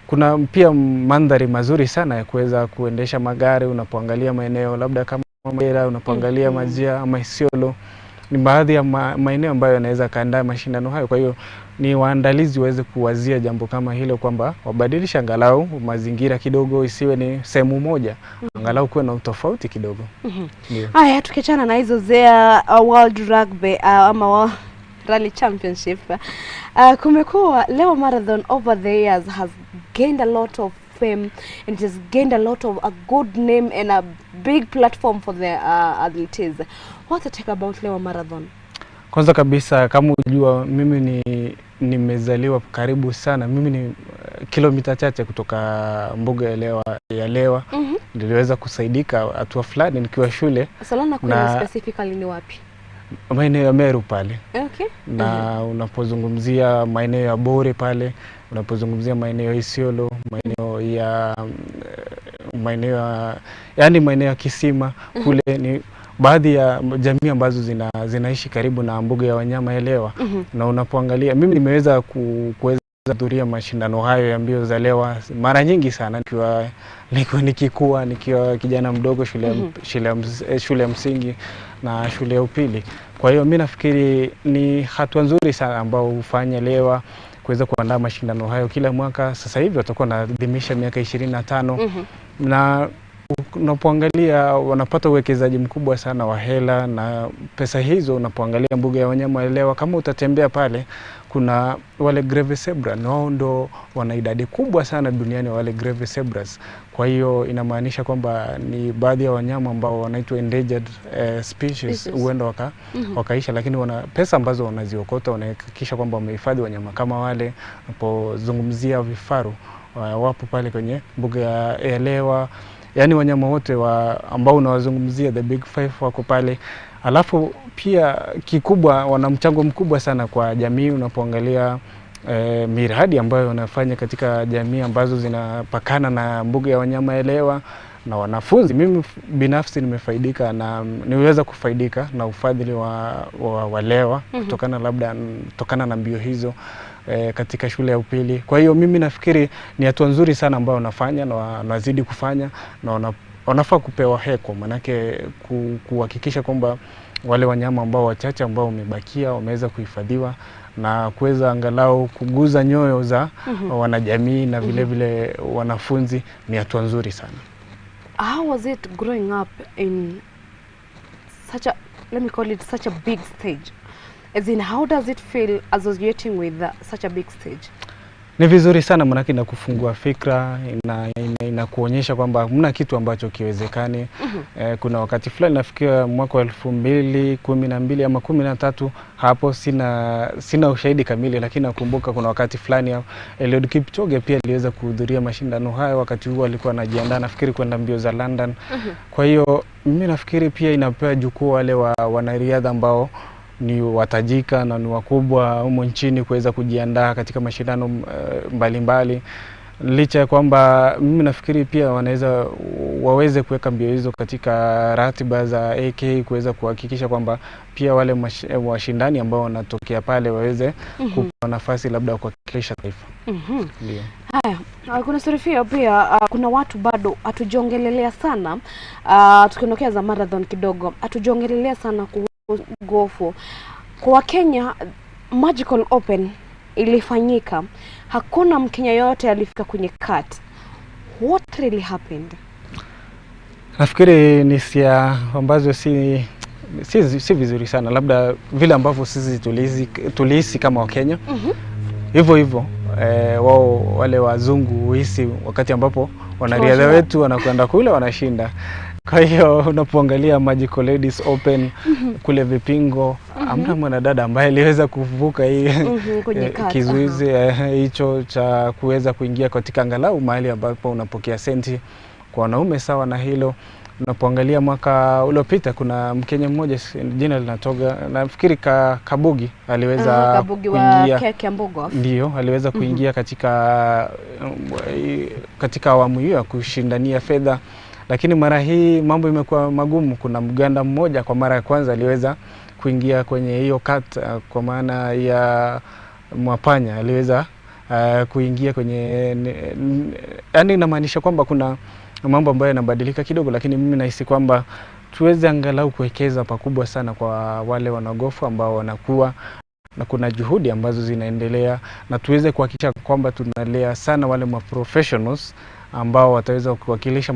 kuna pia mandhari mazuri sana ya kuweza kuendesha magari. Unapoangalia maeneo labda kama Mera, unapoangalia Majia ama Isiolo, ni baadhi ya maeneo ambayo yanaweza kaandaa mashindano hayo. Kwa hiyo ni waandalizi waweze kuwazia jambo kama hilo, kwamba wabadilisha angalau mazingira kidogo, isiwe ni sehemu moja, angalau kuwe na utofauti kidogo.
Haya, tukiachana na hizo za World Rugby ama World Rally Championship, kumekuwa Lewa Marathon over the years has gained a lot of fame, and it has gained a lot of a good name and a big platform for the athletes. What to take about Lewa Marathon?
Kwanza kabisa, kama unajua, mimi nimezaliwa karibu sana. Mimi ni kilomita chache kutoka mbuga ya Lewa. Niliweza kusaidika hatua fulani nikiwa shule.
Salona kuna specifically ni wapi?
Maeneo ya Meru pale.
Okay.
Na unapozungumzia maeneo ya Bore pale, unapozungumzia maeneo ya Isiolo, maeneo ya Kisima kule, ni baadhi ya jamii ambazo zinaishi karibu na mbuga ya wanyama ya Lewa. Na unapoangalia, mimi nimeweza kuweza kuhudhuria mashindano hayo ya mbio za Lewa mara nyingi sana nikiwa kijana mdogo, shule ya msingi na shule ya upili. Kwa hiyo mimi nafikiri ni hatua nzuri sana ambao hufanya Lewa kuweza kuandaa mashindano hayo kila mwaka. Sasa hivi watakuwa wanaadhimisha miaka 25 na unapoangalia wanapata uwekezaji mkubwa sana wa hela na pesa hizo. Unapoangalia mbuga ya wanyama ya Lewa, kama utatembea pale, kuna wale greve zebra, nao ndo wana idadi kubwa sana duniani, wale greve zebras. Kwa hiyo inamaanisha kwamba ni baadhi ya wanyama ambao wanaitwa endangered species, huenda wakaisha, lakini wana pesa ambazo wanaziokota, wanahakikisha kwamba wamehifadhi wanyama kama wale. Unapozungumzia vifaru, wapo pale kwenye mbuga ya Lewa. Yani wanyama wote ambao unawazungumzia, the big five, wako pale. Alafu pia kikubwa, wana mchango mkubwa sana kwa jamii. Unapoangalia miradi ambayo wanafanya katika jamii ambazo zinapakana na mbuga ya wanyama ya Lewa na wanafunzi. Mimi binafsi niweza kufaidika na ufadhili wa Lewa kutokana na mbio hizo katika shule ya upili. Kwa hiyo mimi nafikiri ni hatua nzuri sana ambayo wanafanya na wanazidi kufanya, na wanafaa kupewa heko, manake kuhakikisha kwamba wale wanyama ambao wachache ambao wamebakia wameweza kuhifadhiwa na kuweza angalau kuguza nyoyo za wanajamii na vile vile wanafunzi. Ni hatua nzuri sana.
How was it growing up in such a, let me call it, such a big stage? As in, how does it feel associating with such a big stage?
Ni vizuri sana, manake inakufungua fikra, inakuonyesha kwamba mna kitu ambacho kiwezekani. Kuna wakati fulani nafikia mwaka 2012 ama 13, hapo sina ushahidi kamili, lakini nakumbuka kuna wakati fulani Eliud Kipchoge pia aliweza kuhudhuria mashindano hayo. Wakati huo alikuwa anajiandaa nafikiri kwenda mbio za London. Kwa hiyo mimi nafikiri pia inapewa jukwaa wale wanariadha ambao ni watajika na ni wakubwa humo nchini kuweza kujiandaa katika mashindano mbalimbali. Licha ya kwamba mimi nafikiri pia waweze kuweka mbio hizo katika ratiba za AK, kuweza kuhakikisha kwamba pia wale washindani ambao wanatokea pale waweze kupewa nafasi labda kuwakilisha taifa. Ndio.
Haya, kuna story pia kuna watu bado hatujongelelea sana, tukiondokea za marathon kidogo, hatujongelelea sana gofu. Kwa Kenya, Magical Open ilifanyika, hakuna Mkenya yote alifika kwenye cut. What really happened?
Nafikiri ni sia ambazo si vizuri sana, labda vile ambavyo sisi tulihisi kama Wakenya. Hivyo wao wale wazungu huhisi wakati ambapo wanariadha wetu wanakwenda kule wanashinda. Kwa hiyo unapoangalia Magical Ladies Open kule Vipingo, hamna mwanadada ambaye aliweza kuvuka hii kizuizi hicho cha kuweza kuingia katika angalau mahali ambapo unapokea senti kwa wanaume sawa na hilo. Unapoangalia mwaka uliopita kuna Mkenya mmoja jina linatoka, nafikiri Kabugi aliweza kuingia, ndio aliweza kuingia katika awamu hiyo ya kushindania fedha lakini mara hii mambo imekuwa magumu. Kuna Mganda mmoja kwa mara ya kwanza aliweza kuingia kwenye hiyo cut, kwa maana ya Mwapanya aliweza kuingia kwenye yani inamaanisha kwamba kuna mambo ambayo yanabadilika kidogo, lakini mimi nahisi kwamba tuweze angalau kuwekeza pakubwa sana kwa wale wanagofu ambao wanakuwa, na kuna juhudi ambazo zinaendelea, na tuweze kuhakikisha kwamba tunalea sana wale professionals ambao wataweza kuwakilisha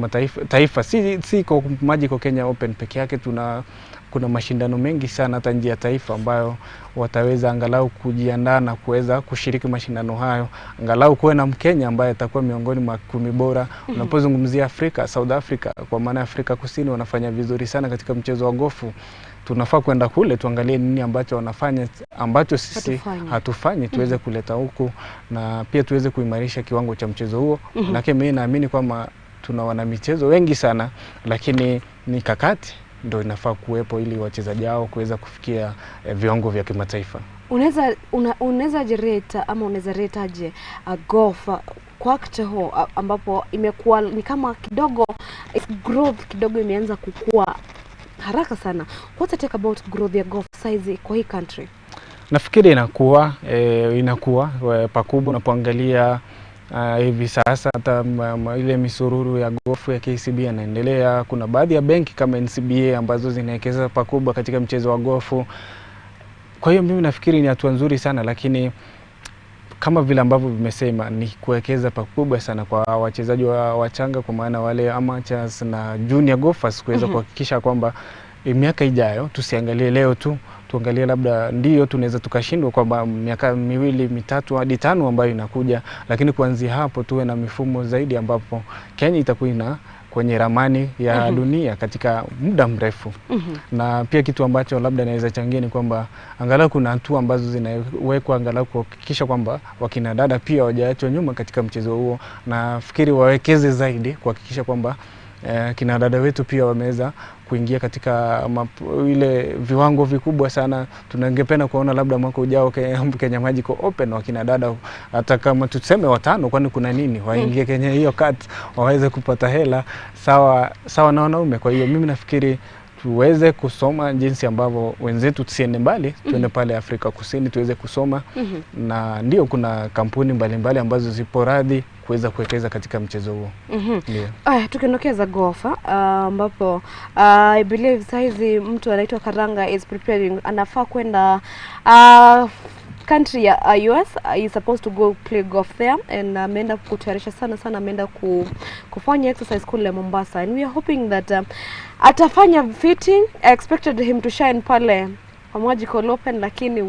taifa. Si kwa Magical Kenya Open peke yake, kuna mashindano mengi sana hata nje ya taifa ambayo wataweza angalau kujiandaa na kuweza kushiriki mashindano hayo. Angalau kuwe na Mkenya ambaye atakuwa miongoni mwa 10 bora. Unapozungumzia Afrika, South Africa, kwa maana Afrika Kusini wanafanya vizuri sana katika mchezo wa gofu. Tunafaa kwenda kule tuangalie nini ambacho wanafanya ambacho sisi hatufanyi, tuweze kuleta huku, na pia tuweze kuimarisha kiwango cha mchezo huo. Lakini mimi naamini kwamba tuna wana michezo wengi sana, lakini mikakati ndio inafaa kuwepo ili wachezaji hao kuweza kufikia viwango vya kimataifa.
Unaweza jereta ama unaweza retaje golf kwa kiteho ambapo imekuwa ni kama kidogo growth kidogo imeanza kukua haraka sana. What's the take about growth ya golf size kwa hii country?
Nafikiri inakuwa pakubwa. Unapoangalia hivi sasa hata ile misururu ya gofu ya KCB yanaendelea. Kuna baadhi ya benki kama NCBA ambazo zinawekeza pakubwa katika mchezo wa gofu. Kwa hiyo mimi nafikiri ni hatua nzuri sana, lakini kama vile ambavyo vimesema ni kuwekeza pakubwa sana kwa wachezaji wachanga, kwa maana wale amateurs na junior golfers, kuweza kuhakikisha kwamba miaka ijayo tusiangalie leo tu, tuangalie labda ndio tunaweza tukashindwa kwa miaka 2, 3 hadi 5 ambayo inakuja, lakini kuanzia hapo tuwe na mifumo zaidi ambapo Kenya itakuwa kwenye ramani ya dunia katika muda mrefu. Na pia kitu ambacho labda naweza changia ni kwamba angalau kuna hatua ambazo zinawekwa angalau kuhakikisha kwamba wakina dada pia hawajaachwa nyuma katika mchezo huo, na fikiri wawekeze zaidi kuhakikisha kwamba kina dada wetu pia wameweza kuingia katika ile viwango vikubwa sana. Tunangependa kuona labda mwaka ujao Kenya Magical Open wakina dada hata kama tuseme 5, kwani kuna nini, waingie Kenya hiyo cut waweze kupata hela sawa na wanaume. Kwa hiyo mimi nafikiri tuweze kusoma jinsi ambavyo wenzetu, tusiende mbali, tuende pale Afrika Kusini tuweze kusoma. Na ndio kuna kampuni mbalimbali ambazo zipo radhi kuweza kuwekeza katika mchezo huo.
Tukiondokeza golf ambapo I believe saizi mtu anaitwa Karanga is preparing, anafaa kwenda country ya US. Is supposed to go play golf there, and ameenda kutayarisha sana ameenda kufanya exercise kule Mombasa, and we are hoping that atafanya fitting. I expected him to shine pale kwa Magical Open, lakini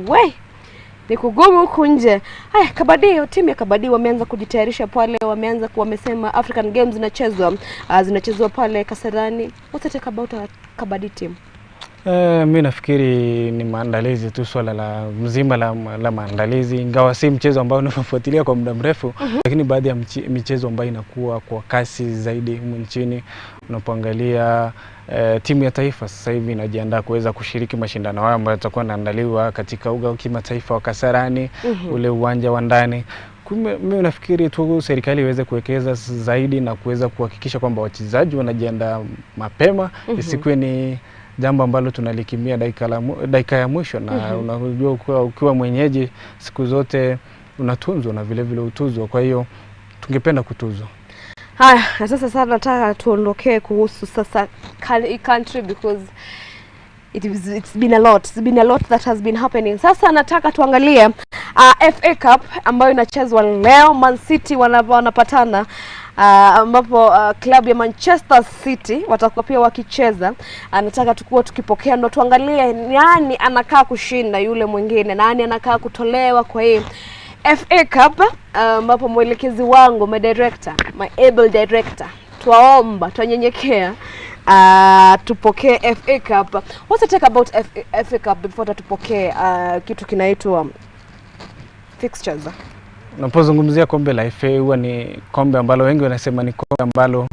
ni kugumu huku nje. Haya, kabadi, timu ya kabadi wameanza kujitayarisha pale, wamesema African Games zinachezwa pale Kasarani. What's the take about kabadi team?
Mimi nafikiri ni maandalizi tu, swala la mzima la maandalizi, ingawa si mchezo ambao unafuatilia kwa muda mrefu, lakini baadhi ya michezo ambayo inakuwa kwa kasi zaidi humu nchini. Unapoangalia timu ya taifa sasa hivi inajiandaa kuweza kushiriki mashindano hayo ambayo yatakuwa yanaandaliwa katika uga wa kimataifa wa Kasarani, ule uwanja wa ndani. Mimi nafikiri tu serikali iweze kuwekeza zaidi na kuweza kuhakikisha kwamba wachezaji wanajiandaa mapema, isikuwe ni jambo ambalo tunalikimia dakika ya mwisho. Na unajua ukiwa mwenyeji siku zote unatunzwa na vile vile utuzwa, kwa hiyo tungependa kutuzwa.
Haya, na sasa nataka tuondokee kuhusu sasa country, because it's been a lot that has been happening. Sasa nataka tuangalie FA Cup ambayo inachezwa leo. Man City wanapatana, ambapo club ya Manchester City watakuwa pia wakicheza. Nataka tukipokea ndo tuangalie nani anakaa kushinda yule mwingine, nani anakaa kutolewa kwa hii FA Cup, ambapo mwelekezi wangu, my able director, tuanyenyekea tupokee FA Cup. What's the take about FA Cup before tupokee kitu kinaitwa fixtures?
Unapozungumzia kombe la FA, huwa ni kombe ambalo wengi wanasema ni kombe ambalo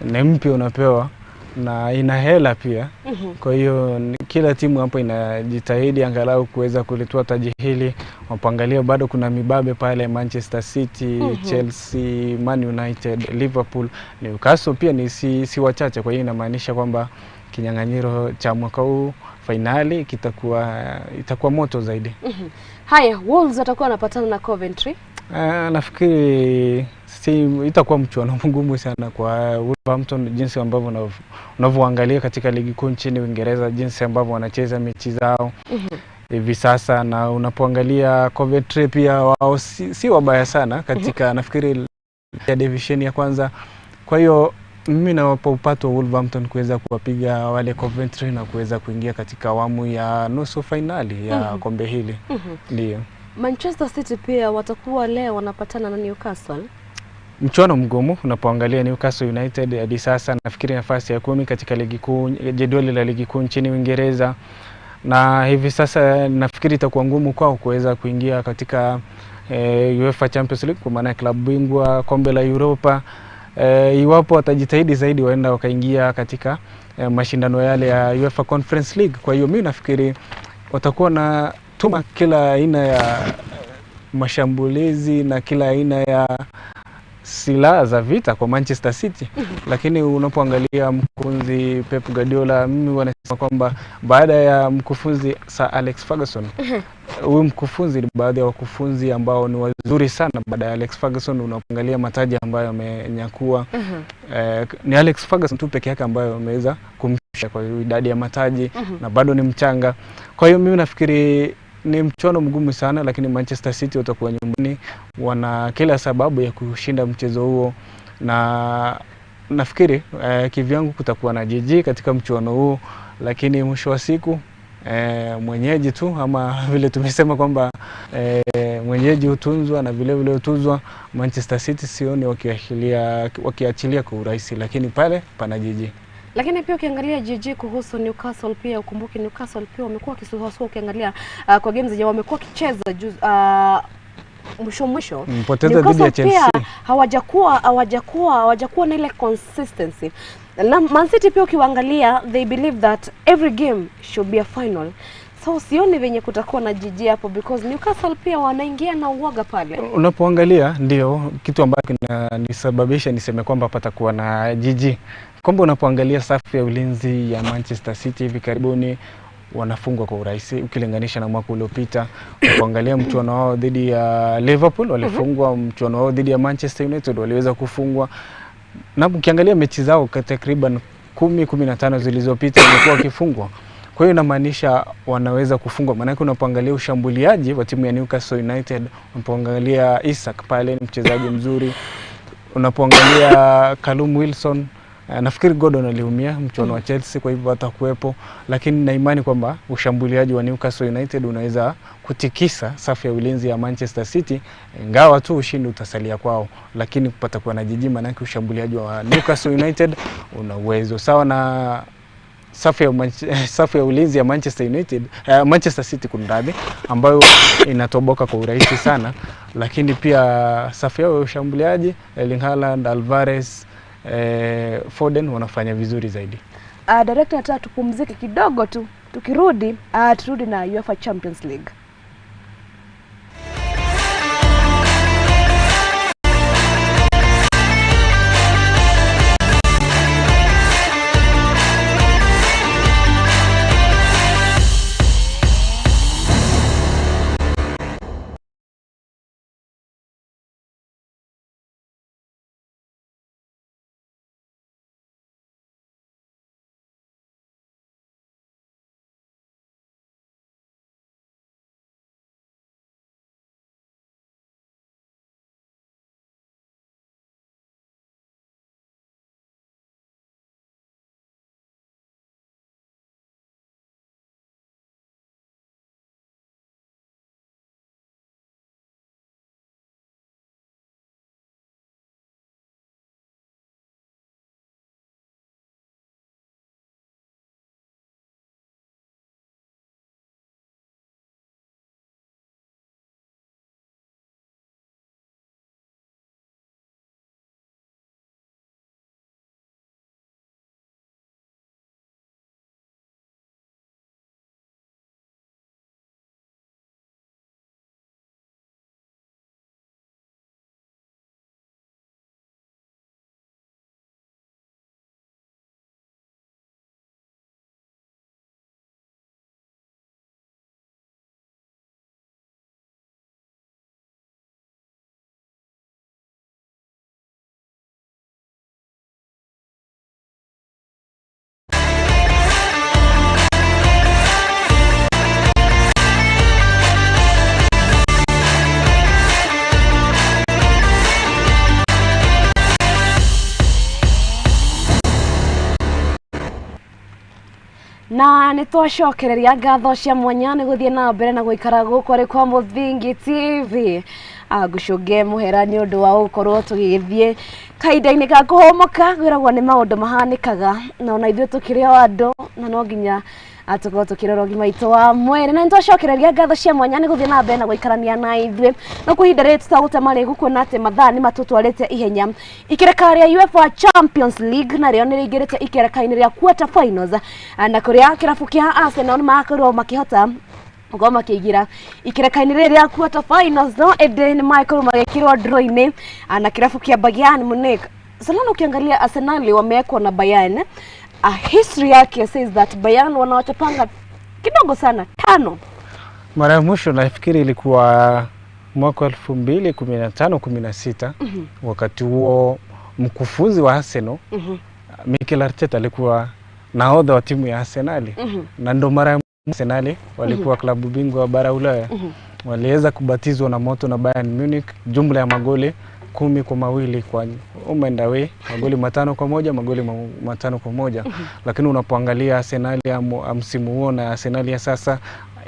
ni mpya unapewa na ina hela pia. Kwa hiyo kila timu hapo inajitahidi angalau kuweza kulitoa taji hili. Wapangalia bado kuna mibabe pale, Manchester City, Chelsea, Man United, Liverpool, Newcastle pia ni si wachache. Kwa hiyo inamaanisha kwamba kinyang'anyiro cha mwaka huu finali itakuwa moto zaidi.
Haya, Wolves watakuwa wanapatana na Coventry.
Nafikiri itakuwa mchuano mgumu sana kwa Wolverhampton, jinsi ambavyo unavyoangalia katika ligi kuu nchini Uingereza, jinsi ambavyo wanacheza mechi zao hivi sasa, na unapoangalia Coventry pia wao si wabaya sana katika nafikiri ya division ya kwanza. Kwa hiyo mimi nawapa upato Wolverhampton kuweza kuwapiga wale Coventry na kuweza kuingia katika awamu ya nusu finali ya kombe hili. Ndio.
Manchester City pia watakuwa leo wanapatana na Newcastle.
Mchuano mgumu unapoangalia Newcastle United hadi sasa nafikiri nafasi ya 10 katika ligi kuu, jedwali la ligi kuu nchini Uingereza, na hivi sasa nafikiri itakuwa ngumu kwao kuweza kuingia katika UEFA Champions League, kwa maana klabu bingwa, kombe la Europa. Iwapo watajitahidi zaidi waenda wakaingia katika mashindano yale ya UEFA Conference League. Kwa hiyo mimi nafikiri watakuwa na tuma kila aina ya mashambulizi na kila aina ya silaha za vita kwa Manchester City. Lakini unapoangalia mkufunzi Pep Guardiola, mimi wanasema kwamba baada ya mkufunzi Sir Alex Ferguson, huyu mkufunzi ni baadhi ya wakufunzi ambao ni wazuri sana. Baada ya Alex Ferguson unapoangalia mataji ambayo amenyakua, ni Alex Ferguson tu peke yake ambayo ameweza kumshinda kwa idadi ya mataji, na bado ni mchanga. Kwa hiyo mimi nafikiri ni mchuano mgumu sana, lakini Manchester City watakuwa nyumbani, wana kila sababu ya kushinda mchezo huo, na nafikiri kivyangu kutakuwa na jiji katika mchuano huo, lakini mwisho wa siku mwenyeji tu, ama vile tumesema kwamba mwenyeji hutunzwa na vile vile hutuzwa. Manchester City sioni wakiachilia kwa urahisi, lakini pale pana jiji.
Lakini pia ukiangalia jiji kuhusu Newcastle, pia ukumbuke Newcastle pia wamekuwa kisuhasua. Ukiangalia kwa games zao wamekuwa kicheza mwisho
mpoteza dhidi ya Chelsea,
hawajakuwa na ile consistency. Man City pia ukiangalia, they believe that every game should be a final. So sioni venye kutakuwa na jiji hapo, because Newcastle pia wanaingia na uoga pale.
Unapoangalia ndio kitu ambacho kinanisababisha niseme kwamba patakuwa na jiji, kwamba unapoangalia safu ya ulinzi ya Manchester City hivi karibuni wanafungwa kwa urahisi ukilinganisha na mwaka uliopita. Unapoangalia mchuano wao dhidi ya Liverpool walifungwa, mchuano wao dhidi ya Manchester United waliweza kufungwa, na ukiangalia mechi zao takriban 10-15 zilizopita wamekuwa wakifungwa. Kwa hiyo inamaanisha wanaweza kufungwa. Maana unapoangalia ushambuliaji wa timu ya Newcastle United, unapoangalia Isak pale ni mchezaji mzuri, unapoangalia Callum Wilson, nafikiri Gordon aliumia mchuano wa Chelsea, kwa hivyo atakuwepo, lakini na imani kwamba ushambuliaji wa Newcastle United unaweza kutikisa safu ya ulinzi ya Manchester City, ingawa tu ushindi utasalia kwao, lakini patakuwa na jiji. Maana ushambuliaji wa Newcastle United una uwezo sawa na safu ya ulinzi ya Manchester City kunradhi, ambayo inatoboka kwa urahisi sana, lakini pia safu ya ushambuliaji Erling Haaland, Alvarez, Foden wanafanya vizuri zaidi.
Director, nataka tupumzike kidogo tu, tukirudi turudi na UEFA Champions League. na nitwacokereria ngatho cia mwanya ni guthie na mbere na guikara guko ri kwa Muthingi TV gucunge muhera ni undu wa gukorwo tugithie kainda-ini ga kuhomoka gwiragwo ni maundu mahanikaga na ona ithuĩ tukiri o andu na no nginya atukorwo tukirora ũgima witũ wa mwĩrĩ na nitwacokereria ngatho cia mwanya ni guthie na mbere na guikarania na ithuĩ no kuhinda rĩrĩ tutagũtema rĩ gukuona atĩ mathaa nĩ matũtwarĩte ihenya ikereka rĩa UEFA Champions League na rĩo nĩ rĩingĩrĩte ikereka-inĩ rĩa quarter finals na kũrĩa kĩrabu kĩa Arsenal makorwo makĩhota goma kigira ikereka-inĩ rĩrĩ rĩa quarter finals no ende nĩ makorwo magĩkĩrwo draw-inĩ na kĩrabu kĩa Bayern Munich. Salana ukiangalia Arsenal wamewekwa na Bayern, history yake says that Bayern wanawachapanga kidogo sana 5.
Mara ya mwisho nafikiri ilikuwa mwaka 2015-16 wakati huo mkufunzi wa Arsenal Mikel Arteta alikuwa nahodha wa timu ya Arsenal na ndo mara ya Arsenal walikuwa klabu bingwa wa bara Ulaya. Waliweza kubatizwa na moto na Bayern Munich, jumla ya magoli 10-2 kwa home and away, magoli 5-1, magoli 5-1. Lakini unapoangalia Arsenal ya msimu huo na Arsenal ya sasa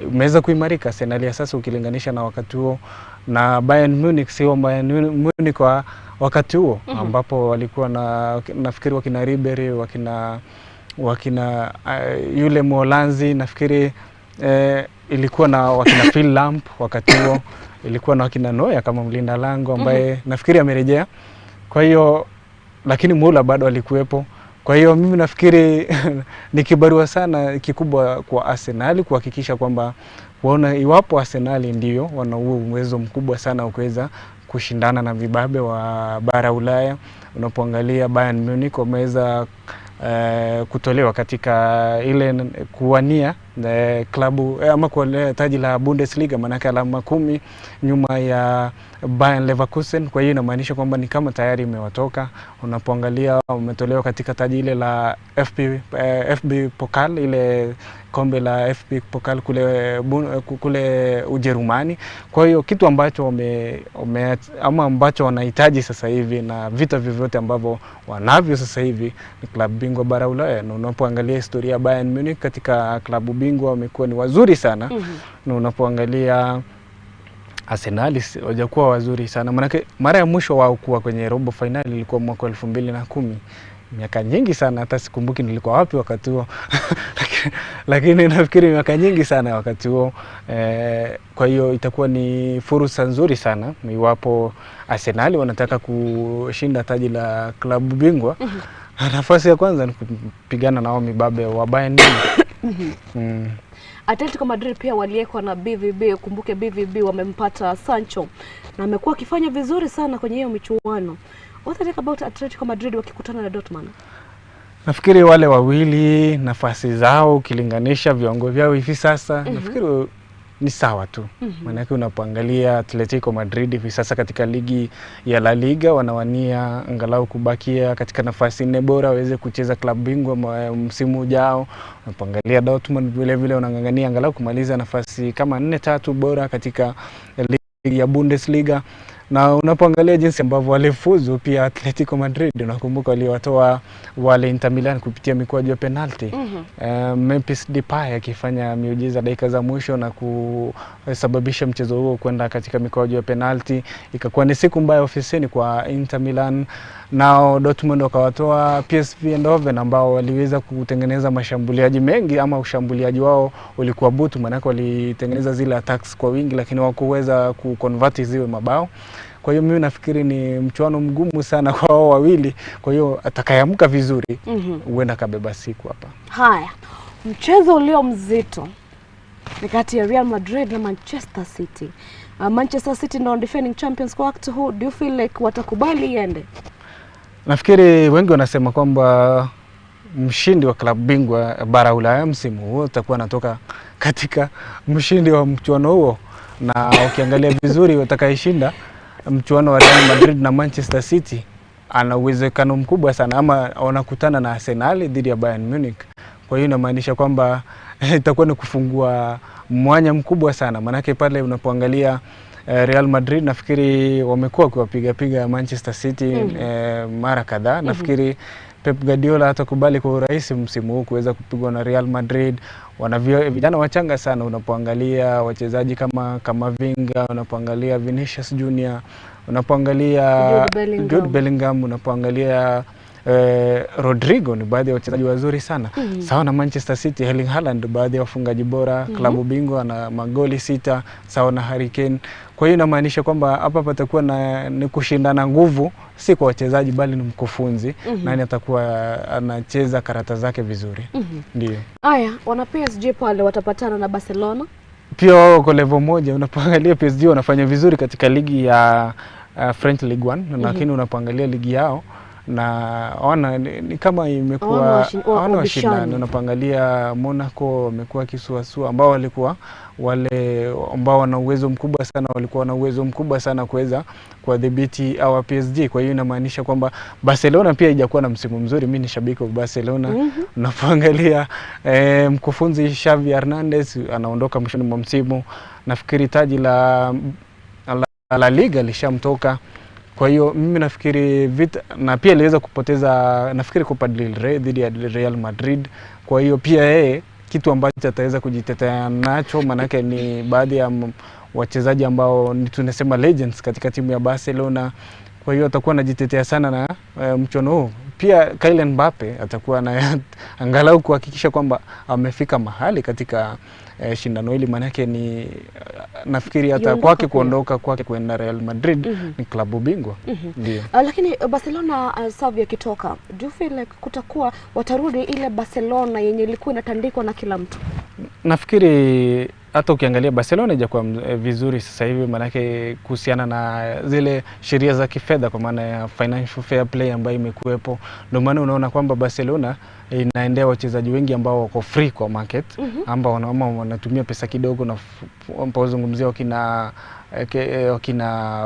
imeweza kuimarika. Arsenal ya sasa ukilinganisha na wakati huo na Bayern Munich, sio Bayern Munich kwa wakati huo ambapo walikuwa na nafikiri wakina Ribery, wakina yule Molanzi, nafikiri ilikuwa na wakina Phil Lamp wakati huo, ilikuwa na wakina Neuer kama mlinda lango ambaye nafikiri amerejea. Kwa hiyo lakini Muller bado alikuwepo. Kwa hiyo mimi nafikiri ni kibarua sana kikubwa kwa Arsenal kuhakikisha kwamba waona iwapo Arsenal ndio wana uwezo mkubwa sana kuweza kushindana na vibabe wa bara Ulaya. Unapoangalia Bayern Munich wameweza kutolewa katika ile kuwania klabu ama kwa taji la Bundesliga, manake alama 10 nyuma ya Bayern Leverkusen. Kwa hiyo inamaanisha kwamba ni kama tayari imewatoka. Unapoangalia wametolewa katika taji ile la FB Pokal, ile kombe la FB Pokal kule Ujerumani. Kwa hiyo kitu ambacho ambacho wanahitaji sasa hivi na vita vyovyote ambavyo wanavyo sasa hivi ni klabu bingwa bara Ulaya. Na unapoangalia historia ya Bayern Munich katika klabu bingwa wamekuwa ni wazuri sana. Na unapoangalia Arsenal wajakuwa wazuri sana. Manake mara ya mwisho wao kuwa kwenye robo finali ilikuwa mwaka 2010. Miaka nyingi sana, hata sikumbuki nilikuwa wapi wakati huo. Lakini nafikiri miaka nyingi sana wakati huo. Kwa hiyo itakuwa ni fursa nzuri sana iwapo Arsenal wanataka kushinda taji la klabu bingwa. Nafasi ya kwanza ni kupigana na wao mibabe wa Bayern Munich.
Atletico Madrid pia waliekwa na BVB. Kumbuke BVB wamempata Sancho na amekuwa akifanya vizuri sana kwenye hiyo michuano. What do you think about Atletico Madrid wakikutana na Dortmund?
Nafikiri wale wawili nafasi zao ukilinganisha viwango vyao hivi sasa nafikiri ni sawa tu. Maana unapoangalia Atletico Madrid hivi sasa katika ligi ya La Liga wanawania angalau kubakia katika nafasi 4 bora waweze kucheza klabu bingwa msimu ujao. Unapoangalia Dortmund vile vile wanangangania angalau kumaliza nafasi kama 4-3 bora katika ligi ya Bundesliga. Na unapoangalia jinsi ambavyo walifuzu pia Atletico Madrid, unakumbuka waliwatoa wale Inter Milan kupitia mikwaju ya penalty. Memphis Depay akifanya miujiza dakika za mwisho na kusababisha mchezo huo kwenda katika mikwaju ya penalty. Ikakuwa ni siku mbaya ofisini kwa Inter Milan. Nao Dortmund wakawatoa PSV Eindhoven ambao waliweza kutengeneza mashambuliaji mengi, ama ushambuliaji wao ulikuwa butu, maana walitengeneza zile attacks kwa wingi lakini hawakuweza kuconvert ziwe mabao. Kwa hiyo mimi nafikiri ni mchuano mgumu sana kwa wao wawili. Kwa hiyo atakayeamka vizuri huenda kabeba siku hapa.
Haya, mchezo ulio mzito ni kati ya Real Madrid na Manchester City. Manchester City ndio defending champions kwa wakati huu. Do you feel like watakubali iende?
Nafikiri wengi wanasema kwamba mshindi wa klabu bingwa bara Ulaya msimu huo utakuwa anatoka katika mshindi wa mchuano huo. Na ukiangalia vizuri watakayeshinda mchuano wa Real Madrid na Manchester City ana uwezekano mkubwa sana, ama wanakutana na Arsenal dhidi ya Bayern Munich. Kwa hiyo inamaanisha kwamba itakuwa ni kufungua mwanya mkubwa sana. Manake pale unapoangalia Real Madrid nafikiri wamekuwa kuwapiga Manchester City mara kadhaa. Nafikiri Pep Guardiola hatakubali kwa urahisi msimu huu kuweza kupigwa na Real Madrid. Wana vijana wachanga sana, unapoangalia wachezaji kama Kamavinga, unapoangalia Vinicius Junior, unapoangalia Jude Bellingham, unapoangalia Rodrigo, ni baadhi ya wachezaji wazuri sana. Sawa na Manchester City, Erling Haaland baadhi ya wafungaji bora, klabu bingwa na magoli 6, sawa na Harry Kane. Kwa hiyo inamaanisha kwamba hapa patakuwa ni kushindana nguvu, si kwa wachezaji bali ni mkufunzi, nani atakuwa anacheza karata zake vizuri. Ndio.
Haya, wana PSG pale watapatana na Barcelona.
Pia kwa level moja, unapoangalia PSG wanafanya vizuri katika ligi ya French Ligue 1, lakini unapoangalia ligi yao na ni kama imekuwa hawana washindani. Unapoangalia Monaco wamekuwa kisuasua, ambao walikuwa wale ambao wana uwezo mkubwa sana, walikuwa na uwezo mkubwa sana kuweza kuwadhibiti au PSG. Kwa hiyo inamaanisha kwamba Barcelona pia haijakuwa na msimu mzuri. Mimi ni shabiki wa Barcelona. Unapoangalia mkufunzi Xavi Hernandez anaondoka mwishoni mwa msimu. Nafikiri taji la Liga lishamtoka. Kwa hiyo mimi nafikiri na pia aliweza kupoteza nafikiri Copa del Rey dhidi ya Real Madrid. Kwa hiyo pia yeye kitu ambacho ataweza kujitetea nacho, manake ni baadhi ya wachezaji ambao tunasema legends katika timu ya Barcelona. Kwa hiyo atakuwa anajitetea sana na mchono huu. Pia Kylian Mbappe atakuwa na angalau kuhakikisha kwamba amefika mahali katika shindano hili, manake ni nafikiri hata kwake kuondoka kwake kwenda Real Madrid ni klabu bingwa. Ndio.
Lakini Barcelona Xavi akitoka, do you feel like kutakuwa watarudi ile Barcelona yenye ilikuwa inatandikwa na kila mtu?
Nafikiri hata ukiangalia Barcelona haijakuwa vizuri sasa hivi, manake kuhusiana na zile sheria za kifedha, kwa maana ya financial fair play ambayo imekuwepo. Ndio maana unaona kwamba Barcelona inaendea wachezaji wengi ambao wako free kwa market, ambao wanatumia pesa kidogo, na ambao zungumzia wakina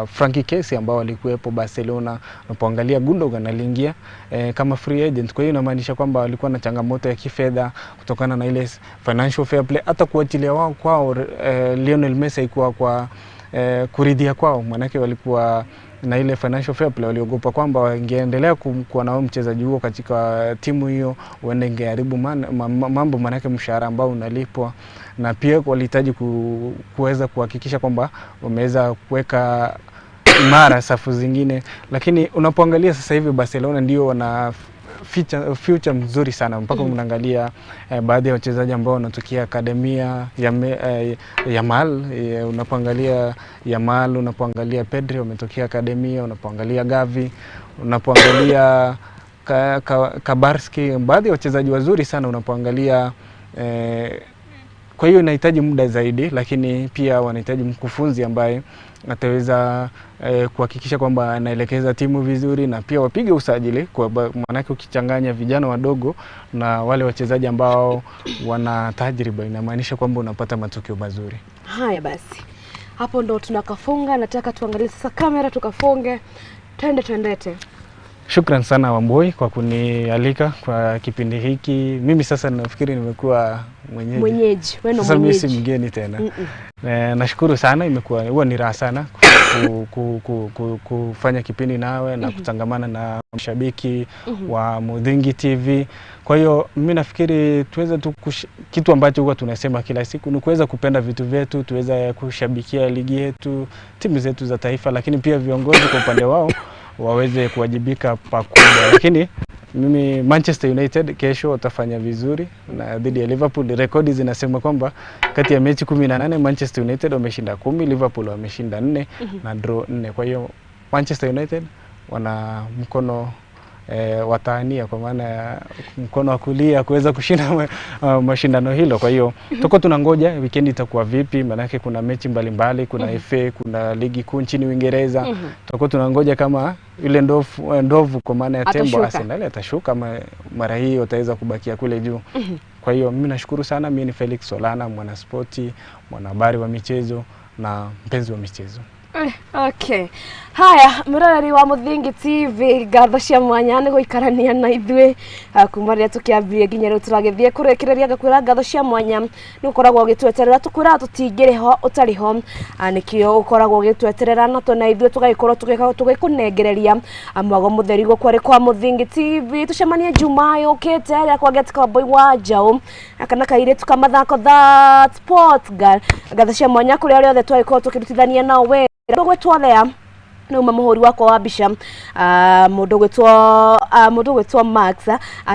Frankie Kessié ambao walikuwepo Barcelona. Unapoangalia Gundogan aliingia kama free agent. Kwa hiyo inamaanisha kwamba walikuwa na changamoto ya kifedha kutokana na ile financial fair play. Hata kuachilia wao kwao Lionel Messi kwa kuridhia kwao, manake walikuwa na ile financial fair play, waliogopa kwamba wangeendelea kuwa na mchezaji huo katika timu hiyo huenda ingeharibu mambo, manake mshahara ambao unalipwa, na pia walihitaji kuweza kuhakikisha kwamba wameweza kuweka imara safu zingine. Lakini unapoangalia sasa hivi Barcelona ndio wana future mzuri sana, mpaka unaangalia baadhi ya wachezaji ambao wanatokea akademia Yamal. Unapoangalia Yamal, unapoangalia Pedri wametokea akademia, unapoangalia Gavi, unapoangalia Kabarski, baadhi ya wachezaji wazuri sana unapoangalia. Kwa hiyo inahitaji muda zaidi, lakini pia wanahitaji mkufunzi ambaye ataweza kuhakikisha kwamba anaelekeza timu vizuri, na pia wapige usajili, kwa maana ukichanganya vijana wadogo na wale wachezaji ambao wana tajriba, inamaanisha kwamba unapata matokeo mazuri.
Haya basi, hapo ndo tunakafunga. Nataka tuangalie sasa kamera tukafunge. Twendete.
Shukran sana Wamboi kwa kunialika kwa kipindi hiki. Mimi sasa nafikiri nimekuwa mwenyeji.
Sasa
mimi si mgeni tena. Nashukuru sana, huwa ni raha sana kufanya kipindi nawe na kutangamana na mashabiki wa Mudhingi TV. Kwa hiyo mimi nafikiri tuweze kitu ambacho huwa tunasema kila siku ni kuweza kupenda vitu vyetu, tuweza kushabikia ligi yetu, timu zetu za taifa, lakini pia viongozi kwa upande wao waweze kuwajibika pakubwa. Lakini mimi Manchester United kesho watafanya vizuri na dhidi ya Liverpool. Rekodi zinasema kwamba kati ya mechi 18 Manchester United wameshinda 10, Liverpool wameshinda 4 na draw 4. Kwa hiyo Manchester United wana mkono watania, kwa maana mkono wa kulia kuweza kushinda mashindano hilo. Kwa hiyo tuko tunangoja weekend itakuwa vipi, maana yake kuna mechi mbalimbali, kuna FA, kuna ligi kuu nchini Uingereza. Tuko tunangoja kama yule ndovu kwa maana ya tembo Arsenal atashuka mara hii wataweza kubakia kule juu. Kwa hiyo mimi nashukuru sana. Mimi ni Felix Solana, mwanaspoti, mwanahabari wa michezo na mpenzi wa michezo.
Okay. Haya, murarari wa Muthingi TV ngatho cia mwanya ni guikarania na ithui kuma ria tukiambia nginya riu turagithie kurekereria ngakwira ngatho cia mwanya ni ukoragwo gitweterera tukwira tutingire ho utari ho nikio ukoragwo gitweterera na to na ithui tugagikorwo tugikunengereria amwago mutheri gukwari kwa Muthingi TV tucemanie Jumaa yukite ria kwa Getka Boy wa Njau kana kaire tukamathako that sport girl ngatho cia mwanya kuri aria othe twagikorwo tukirutithania nao we gwetwathea no mamuhori wako wa bisha mundu gwetwa Max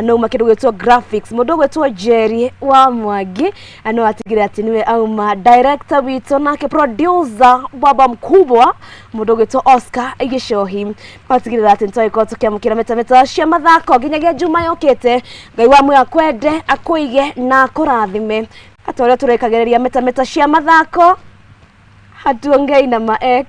no makiru gwetwa graphics mundu gwetwa Jerry wa Mwangi no atigire ati niwe auma director wito nake producer baba mkubwa mundu gwetwa Oscar Igishohi atigire ati ntoiko tukiamukira Metameta Cia Mathako ginyagia Jumaa yukite ngai wa mwe akwende akuige na akurathime atore turekagereria Metameta Cia Mathako hatuongei na ma ex